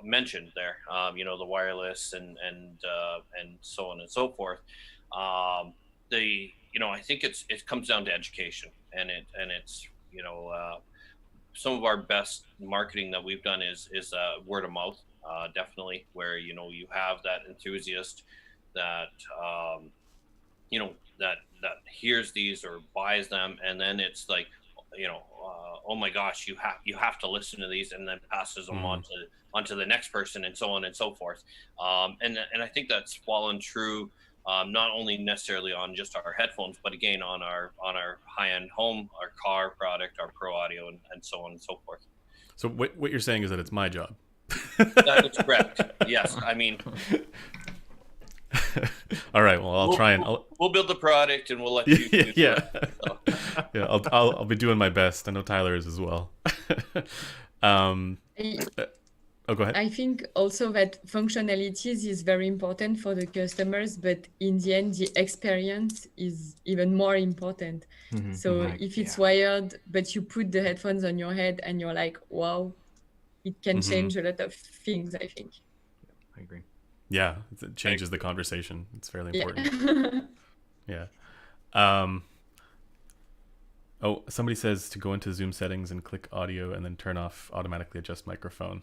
mentioned there, the wireless and so on and so forth. I think it comes down to education, and it's some of our best marketing that we've done is word of mouth. Definitely, where you have that enthusiast that that hears these or buys them, and then it's like oh my gosh, you have to listen to these, and then passes them on to the next person, and so on and so forth. And I think that's fallen true, not only necessarily on just our headphones, but again on our high-end home, our car product, our pro audio, and so on and so forth. So what you're saying is that it's my job. That is correct. Yes, I mean. All right. Well, we'll build the product, and we'll let you. Yeah. So. Yeah. I'll be doing my best. I know Tyler is as well. Go ahead. I think also that functionalities is very important for the customers, but in the end, the experience is even more important. Mm-hmm. So if it's wired, but you put the headphones on your head and you're like, wow, it can change a lot of things, I think. I agree. Yeah, it changes the conversation. It's fairly important. Yeah. Somebody says to go into Zoom settings and click audio and then turn off automatically adjust microphone.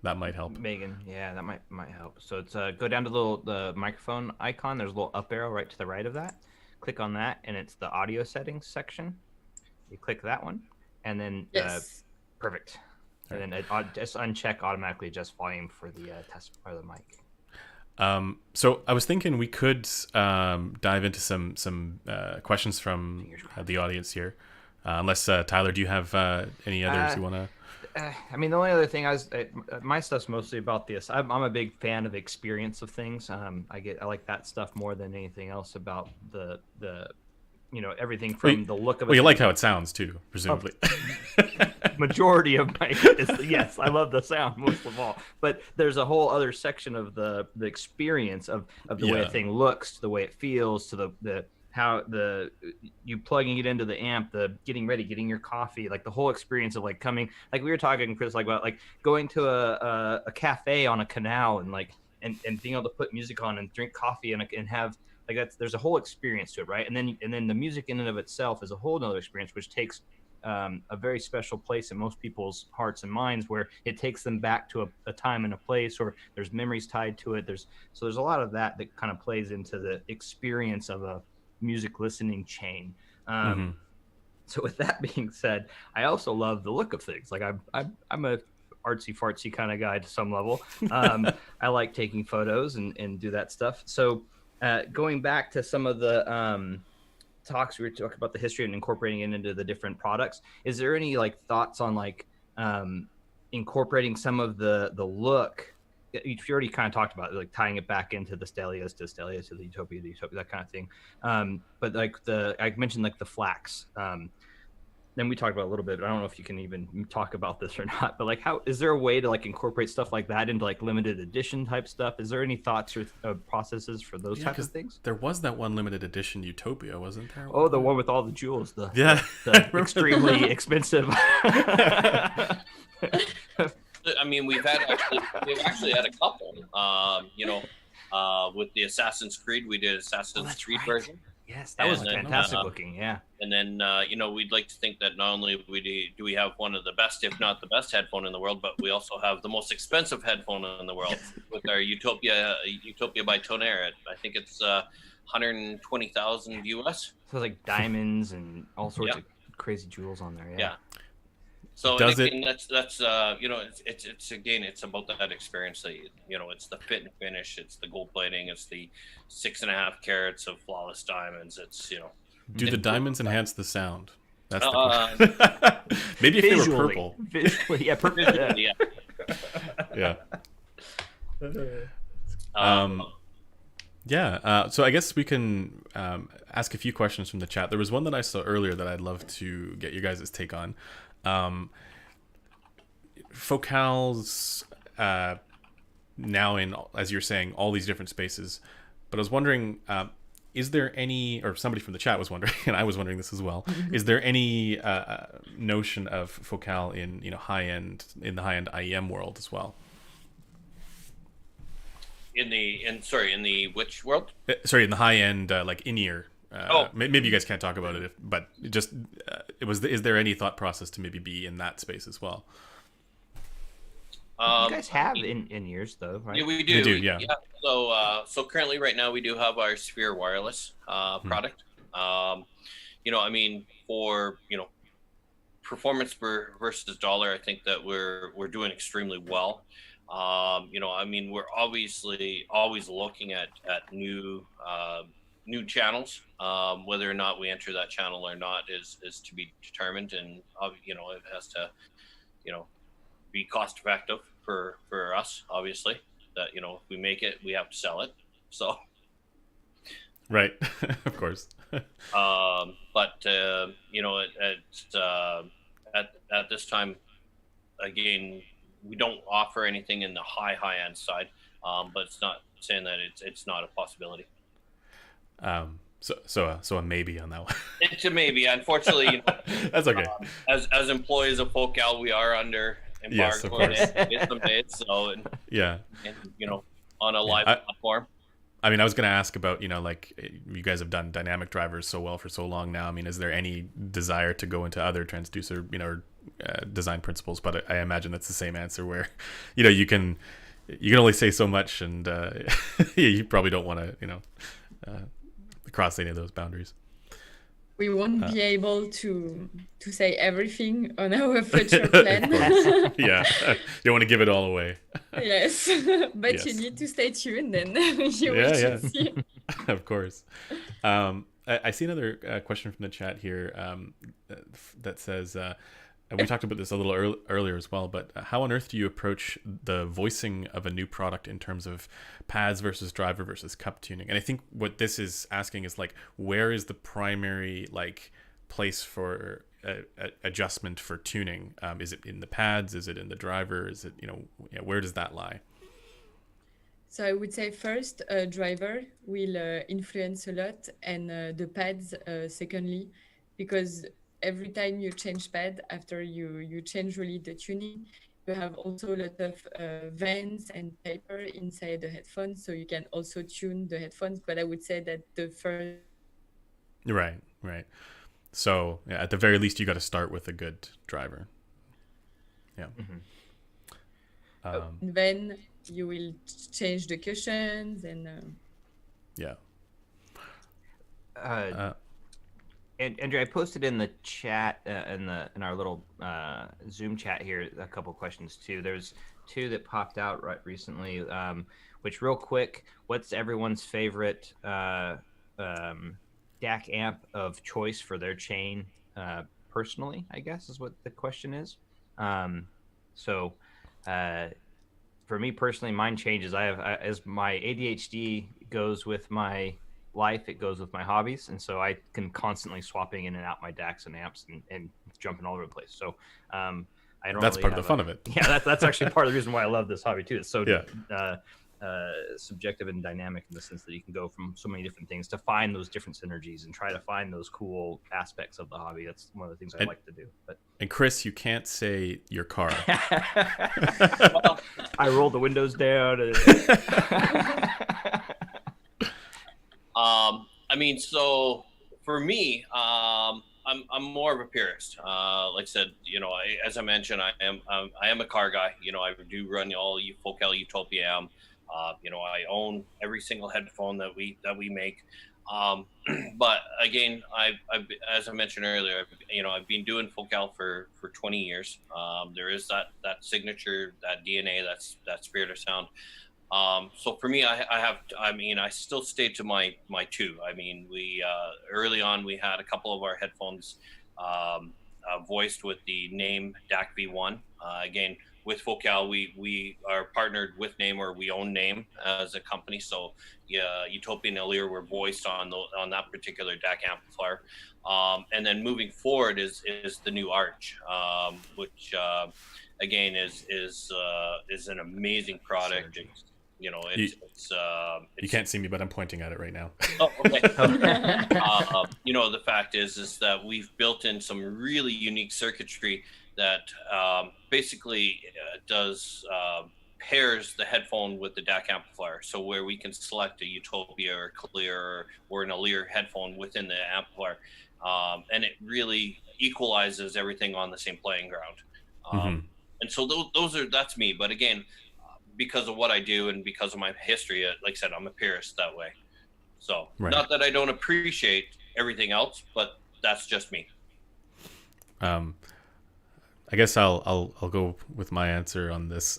That might help. Megan, yeah, that might help. So it's go down to the microphone icon. There's a little up arrow right to the right of that. Click on that, and it's the audio settings section. You click that one, and then perfect. And then just uncheck automatically adjust volume for the test or the mic. So I was thinking we could dive into some questions from the audience here. Unless Tyler, do you have any others you want to? I mean, the only other thing my stuff's mostly about this. I'm a big fan of experience of things. I like that stuff more than anything else about the everything from the look of it. Well, you like how it sounds too, presumably. Majority of my yes, I love the sound most of all. But there's a whole other section of the experience of the way a thing looks, to the way it feels, to the how you plugging it into the amp, the getting ready, getting your coffee, like the whole experience of like coming, like we were talking, Chris, like about like going to a cafe on a canal and like and being able to put music on and drink coffee and have like there's a whole experience to it, right? And then the music in and of itself is a whole nother experience, which takes a very special place in most people's hearts and minds, where it takes them back to a time and a place, or there's memories tied to it. There's a lot of that kind of plays into the experience of a music listening chain. So with that being said, I also love the look of things. Like I'm a artsy fartsy kind of guy to some level. I like taking photos and do that stuff. So going back to some of the talks we were talking about, the history and incorporating it into the different products, is there any like thoughts on like incorporating some of the look you already kind of talked about like tying it back into the Stelias to the Utopia to Utopia, that kind of thing. But like I mentioned like the flax. Then we talked about a little bit, but I don't know if you can even talk about this or not, but like how is there a way to like incorporate stuff like that into like limited edition type stuff? Is there any thoughts or processes for those types of things? There was that one limited edition Utopia, wasn't there? Oh, the one with all the jewels, the extremely expensive. I mean, we've actually had a couple. With the Assassin's Creed, we did Assassin's Creed version. Yes, that was fantastic looking. Yeah. And then, we'd like to think that not only do we have one of the best, if not the best headphone in the world, but we also have the most expensive headphone in the world with our Utopia by Tonnerre. I think it's 120,000 US. So like diamonds and all sorts of crazy jewels on there. Yeah. So that's it's about that experience that it's the fit and finish, it's the gold plating, it's the 6.5 carats of flawless diamonds. It's Do the diamonds enhance the sound? That's the question. Maybe if they were purple. Visually, yeah, purple. Yeah. So I guess we can ask a few questions from the chat. There was one that I saw earlier that I'd love to get you guys' take on. Focal's now in, as you're saying, all these different spaces, but I was wondering, is there any, or somebody from the chat was wondering, and I was wondering this as well, is there any notion of Focal in the high-end IEM world as well? In the which world? Sorry, in the high-end like InEar. Maybe you guys can't talk about it, but just is there any thought process to maybe be in that space as well? You guys have InEars though, right? Yeah, we do. We do, yeah. So currently, right now, we do have our Sphere wireless product. For performance versus dollar, I think that we're doing extremely well. We're obviously always looking at new channels. Whether or not we enter that channel or not is to be determined, and it has to be cost effective for us, obviously. That if we make it, we have to sell it. So right. Of course. At this time, again, we don't offer anything in the high end side, but it's not saying that it's not a possibility. So a maybe on that one. It's a maybe. Unfortunately, that's okay. As employees of Focal, we are under embargo. Yes, of course. On a live platform. I mean, I was going to ask about, like you guys have done dynamic drivers so well for so long now. I mean, is there any desire to go into other transducer, design principles? But I imagine that's the same answer where, you can only say so much, and you probably don't want to, cross any of those boundaries. We won't be able to say everything on our future plan. Yeah, you don't want to give it all away. Yes, but yes. You need to stay tuned, and you will see. Of course. I see another question from the chat here that says, and we talked about this a little earlier as well, but how on earth do you approach the voicing of a new product in terms of pads versus driver versus cup tuning? And I think what this is asking is like, where is the primary place for adjustment for tuning? Is it in the pads? Is it in the driver? Is it, where does that lie? So I would say first, driver will influence a lot, and the pads secondly, because every time you change pad, after you change really the tuning, you have also a lot of vents and paper inside the headphones, so you can also tune the headphones. But I would say that the first... Right. So at the very least, you got to start with a good driver. Yeah. Mm-hmm. Then you will change the cushions and... Yeah. And Andrew, I posted in the chat in our little Zoom chat here a couple questions too. There's two that popped out right recently. Which, real quick, what's everyone's favorite DAC amp of choice for their chain? Personally, I guess is what the question is. for me personally, mine changes. As my ADHD goes with my life, it goes with my hobbies, and so I can constantly swapping in and out my DACs and amps and jumping all over the place. So I don't. That's really part of the fun of it. Yeah, that's actually part of the reason why I love this hobby too. It's so Yeah. subjective and dynamic in the sense that you can go from so many different things to find those different synergies and try to find those cool aspects of the hobby. That's one of the things I like to do. And Chris, you can't say your car. Well, I roll the windows down. I mean, so for me, I'm more of a purist. Like I said, as I mentioned, I am a car guy. I do run all Focal Utopia amp. I own every single headphone that we make. But again, as I mentioned earlier, I've been doing Focal for 20 years. There is that signature, that DNA, that spirit of sound. So for me, I still stay to my two. I mean, we early on we had a couple of our headphones voiced with the name DAC V1. Again, with Focal, we are partnered with Name, or we own Name as a company. So Utopia and InEar were voiced on that particular DAC amplifier. And then moving forward is the new Arch, which again is an amazing product. You can't see me, but I'm pointing at it right now. Oh, okay. The fact is that we've built in some really unique circuitry that basically pairs the headphone with the DAC amplifier. So where we can select a Utopia or Clear or an InEar headphone within the amplifier, and it really equalizes everything on the same playing ground. And so that's me. But again, because of what I do and because of my history, like I said, I'm a purist that way. So Not that I don't appreciate everything else, but that's just me. I guess I'll go with my answer on this.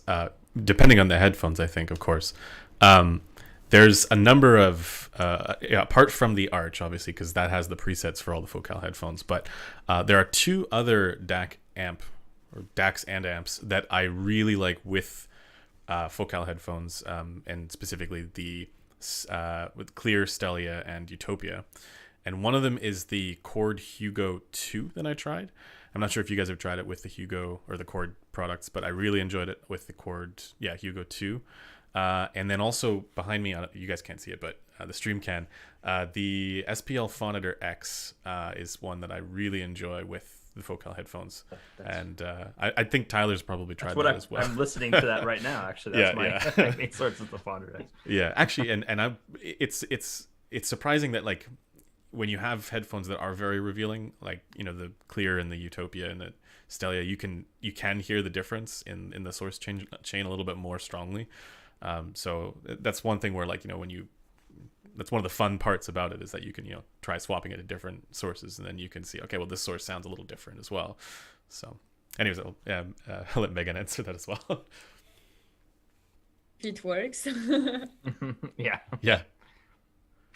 Depending on the headphones, I think, of course. There's a number of apart from the Arch, obviously, because that has the presets for all the Focal headphones. But there are two other DAC amp or DACs and amps that I really like with Focal headphones, and specifically with Clear, Stellia, and Utopia. And one of them is the Chord Hugo 2 that I tried. I'm not sure if you guys have tried it with the Hugo or the Chord products, but I really enjoyed it with the Chord, Hugo 2. And then also behind me, you guys can't see it, but the stream can. The SPL Phonitor X is one that I really enjoy with the Focal headphones. And I think Tyler's probably tried that as well. I'm listening to that right now, actually. That's my main source of the Phonitor X. Yeah, actually, and it's surprising that, like, when you have headphones that are very revealing, like, the Clear and the Utopia and the Stellia, you can hear the difference in the source chain a little bit more strongly. So that's one thing where, like, that's one of the fun parts about it, is that you can, try swapping it to different sources, and then you can see, okay, well, this source sounds a little different as well. So anyways, I'll let Megan answer that as well. It works. Yeah.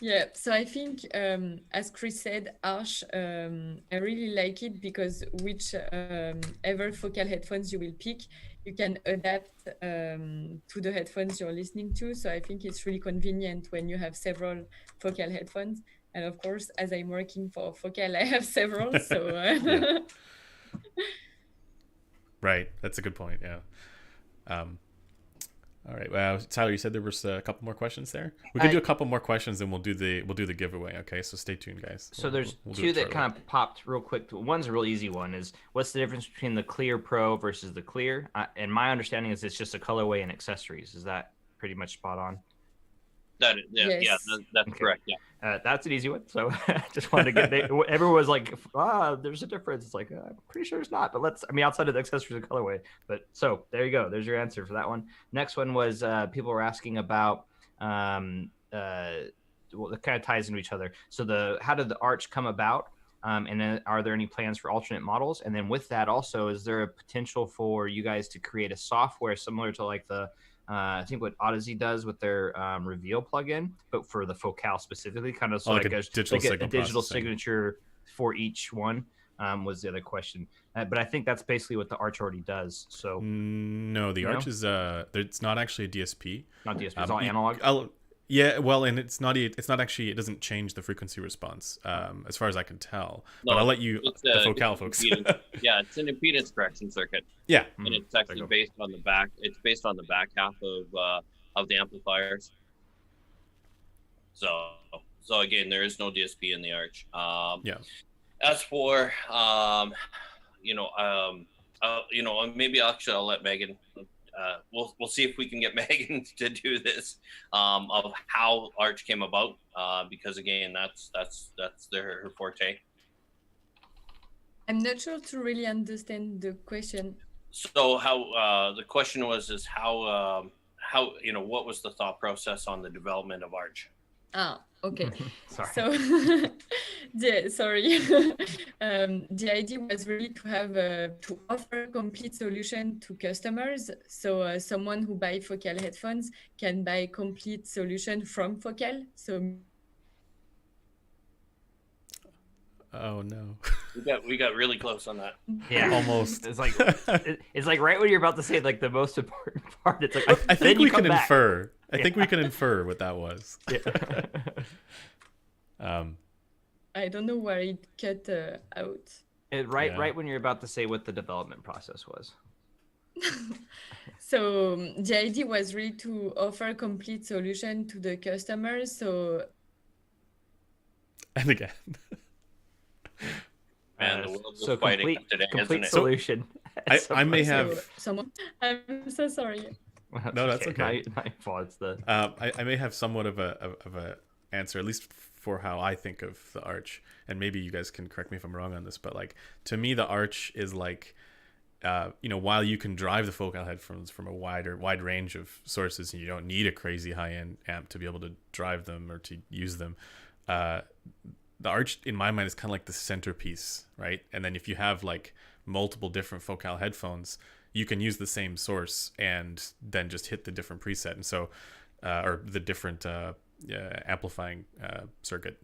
Yeah, so I think, as Chris said, Arch, I really like it because whichever Focal headphones you will pick, you can adapt to the headphones you're listening to. So I think it's really convenient when you have several Focal headphones. And of course, as I'm working for Focal, I have several. So Right, that's a good point. Yeah. All right. Well, Tyler, you said there was a couple more questions there. We can do a couple more questions, and we'll do the giveaway. Okay, so stay tuned, guys. So there's two that kind of popped real quick. One's a real easy one. Is what's the difference between the Clear Pro versus the Clear? And my understanding is it's just a colorway and accessories. Is that pretty much spot on? That's Okay. correct. Yeah. That's an easy one. So I just wanted to get. Everyone was like, there's a difference. It's like, I'm pretty sure it's not. But outside of the accessories and colorway. But so there you go. There's your answer for that one. Next one was people were asking about. Well, it kind of ties into each other. So how did the Arch come about? And then are there any plans for alternate models? And then with that also, is there a potential for you guys to create a software similar to like the I think what Odyssey does with their Reveal plugin, but for the Focal specifically, kind of like a digital signature for each one, was the other question. But I think that's basically what the Arch already does. So No, the Arch is it's not actually a DSP. Not DSP. It's all analog. Yeah, well, and it's not actually, it doesn't change the frequency response, as far as I can tell. No, but I'll let you, the Focal folks. Yeah, it's an impedance correction circuit. Yeah, and it's actually based on the back. It's based on the back half of the amplifiers. So again, there is no DSP in the Arch. Yeah. As for maybe actually I'll let Megan. We'll see if we can get Megan to do this of how Arch came about, because again, that's her forte. I'm not sure to really understand the question. So how the question was how what was the thought process on the development of Arch? Okay. Sorry. So the idea was really to have to offer a complete solution to customers. So someone who buy Focal headphones can buy complete solution from Focal. So oh no. We got really close on that. Yeah, almost. It's like right when you're about to say like the most important part. It's like I think we can infer. I think we can infer what that was. Yeah. I don't know where it cut out. Right when you're about to say what the development process was. So the idea was really to offer a complete solution to the customers. So and again. And the world is fighting today, complete solution. I may have someone. I'm so sorry. No, that's okay. My fault. It's the. I may have somewhat of a answer, at least for how I think of the Arch, and maybe you guys can correct me if I'm wrong on this. But like to me, the Arch is like, while you can drive the Focal headphones from a wide range of sources, and you don't need a crazy high-end amp to be able to drive them or to use them. The Arch, in my mind, is kind of like the centerpiece, right? And then if you have like multiple different Focal headphones, you can use the same source and then just hit the different preset, and so or the different amplifying circuit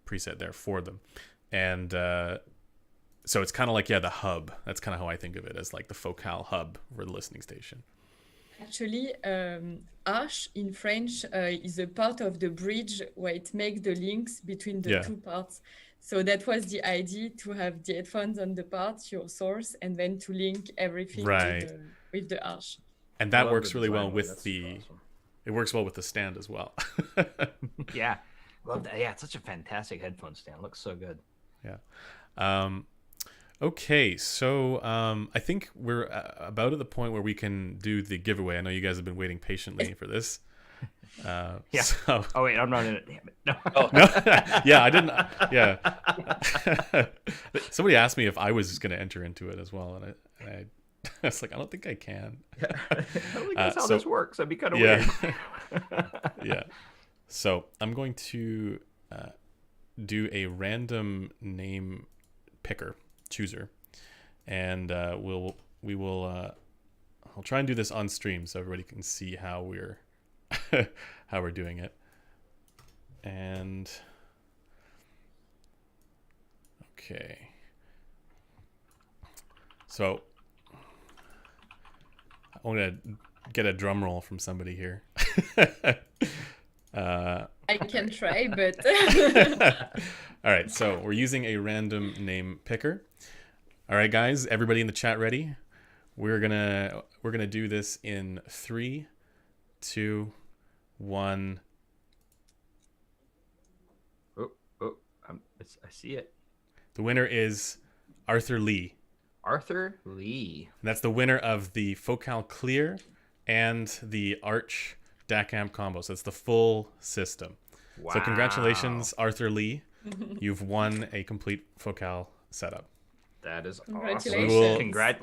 preset there for them, and so it's kind of like the hub. That's kind of how I think of it, as like the Focal hub for the listening station. Actually, Arch in French is a part of the bridge where it makes the links between the two parts. So that was the idea, to have the headphones on the part, your source, and then to link everything with the Arch. And that works really well with awesome. It works well with the stand as well. Yeah, love that. Yeah, it's such a fantastic headphone stand. It looks so good. Yeah. Okay, so I think we're about at the point where we can do the giveaway. I know you guys have been waiting patiently for this. Yeah. So... Oh wait, I'm not in it. Damn it. No. Oh. No. Yeah, I didn't. Yeah. Somebody asked me if I was going to enter into it as well, and I was like, I don't think I can. Yeah. I don't think that's how this works. That'd be kind of weird. Yeah. So I'm going to do a random name picker. Chooser, and I'll try and do this on stream so everybody can see how we're doing it. And okay, so I want to get a drum roll from somebody here. I can try, but all right, so we're using a random name picker. All right, guys, everybody in the chat ready? We're gonna do this in 3, 2, 1. I see it. The winner is Arthur Lee. Arthur Lee. And that's the winner of the Focal Clear and the Arch DAC amp combo. So it's the full system. Wow. So congratulations, Arthur Lee. You've won a complete Focal setup. That is awesome. Congrats.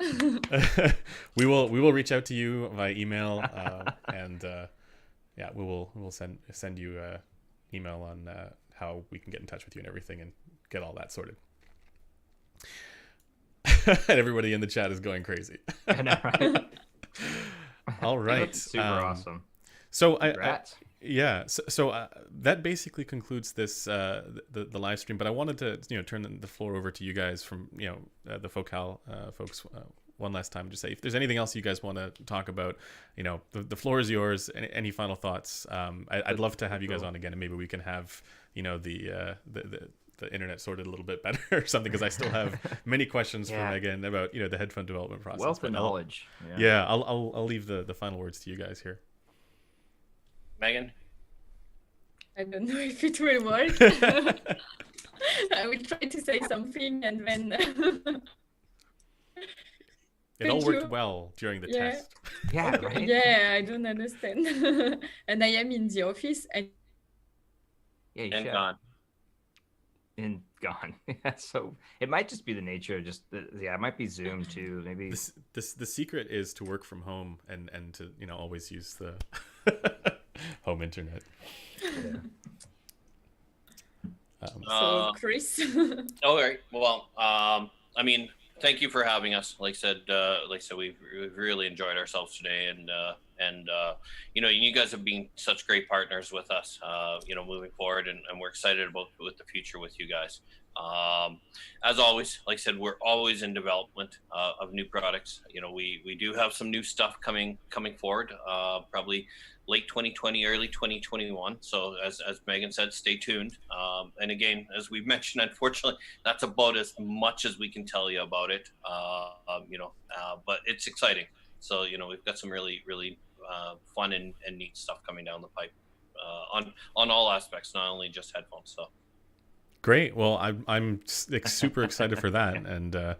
We will reach out to you via email, and we will send you an email on how we can get in touch with you and everything, and get all that sorted. And everybody in the chat is going crazy. I know, right? All right. That's super awesome. So Congrats. that basically concludes this the live stream. But I wanted to turn the floor over to you guys from the Focal folks one last time. Just say if there's anything else you guys want to talk about. The floor is yours. Any final thoughts? I'd love to have you guys on again, and maybe we can have the internet sorted a little bit better or something, because I still have many questions for Megan about the headphone development process. Wealth of knowledge. I'll leave the final words to you guys here. Megan? I don't know if it will work. I will try to say something and then it all worked well during the test. Yeah, right? Yeah, I don't understand. And I am in the office and gone. And gone. Yeah, so it might just be the nature of just it might be Zoom too. Maybe the secret is to work from home and to always use the home internet. So Chris. All right. Well, I mean, thank you for having us. Like I said, we've really enjoyed ourselves today, and you guys have been such great partners with us, moving forward, and we're excited about the future with you guys. As always, like I said, we're always in development of new products. We do have some new stuff coming forward, probably late 2020, early 2021. So as Megan said, stay tuned. And again, as we've mentioned, unfortunately, that's about as much as we can tell you about it. But it's exciting. So, we've got some really, really fun and neat stuff coming down the pipe on all aspects, not only just headphones. So. Great. Well, I'm super excited for that. And I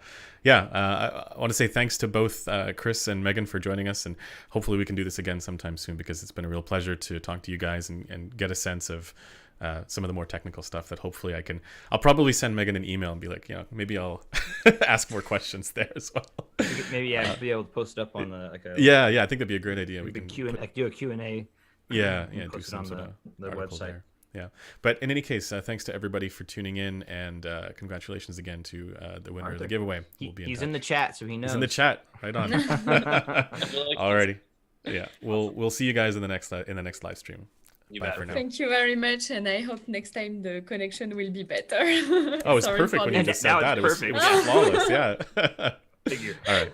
want to say thanks to both Chris and Megan for joining us. And hopefully we can do this again sometime soon, because it's been a real pleasure to talk to you guys and get a sense of some of the more technical stuff that hopefully I'll probably send Megan an email and be like, maybe I'll ask more questions there as well. Maybe be able to post it up on the I think that'd be a great idea. We can do a Q&A. Do some sort of the website there. Yeah. But in any case, thanks to everybody for tuning in, and congratulations again to the winner of the giveaway. He's in the chat, so he knows. He's in the chat. Right on. Alrighty. Yeah. We'll see you guys in the next live stream. Bye for now. Thank you very much, and I hope next time the connection will be better. Oh, it's perfect when you just said that. It was flawless. Yeah. Figure. All right.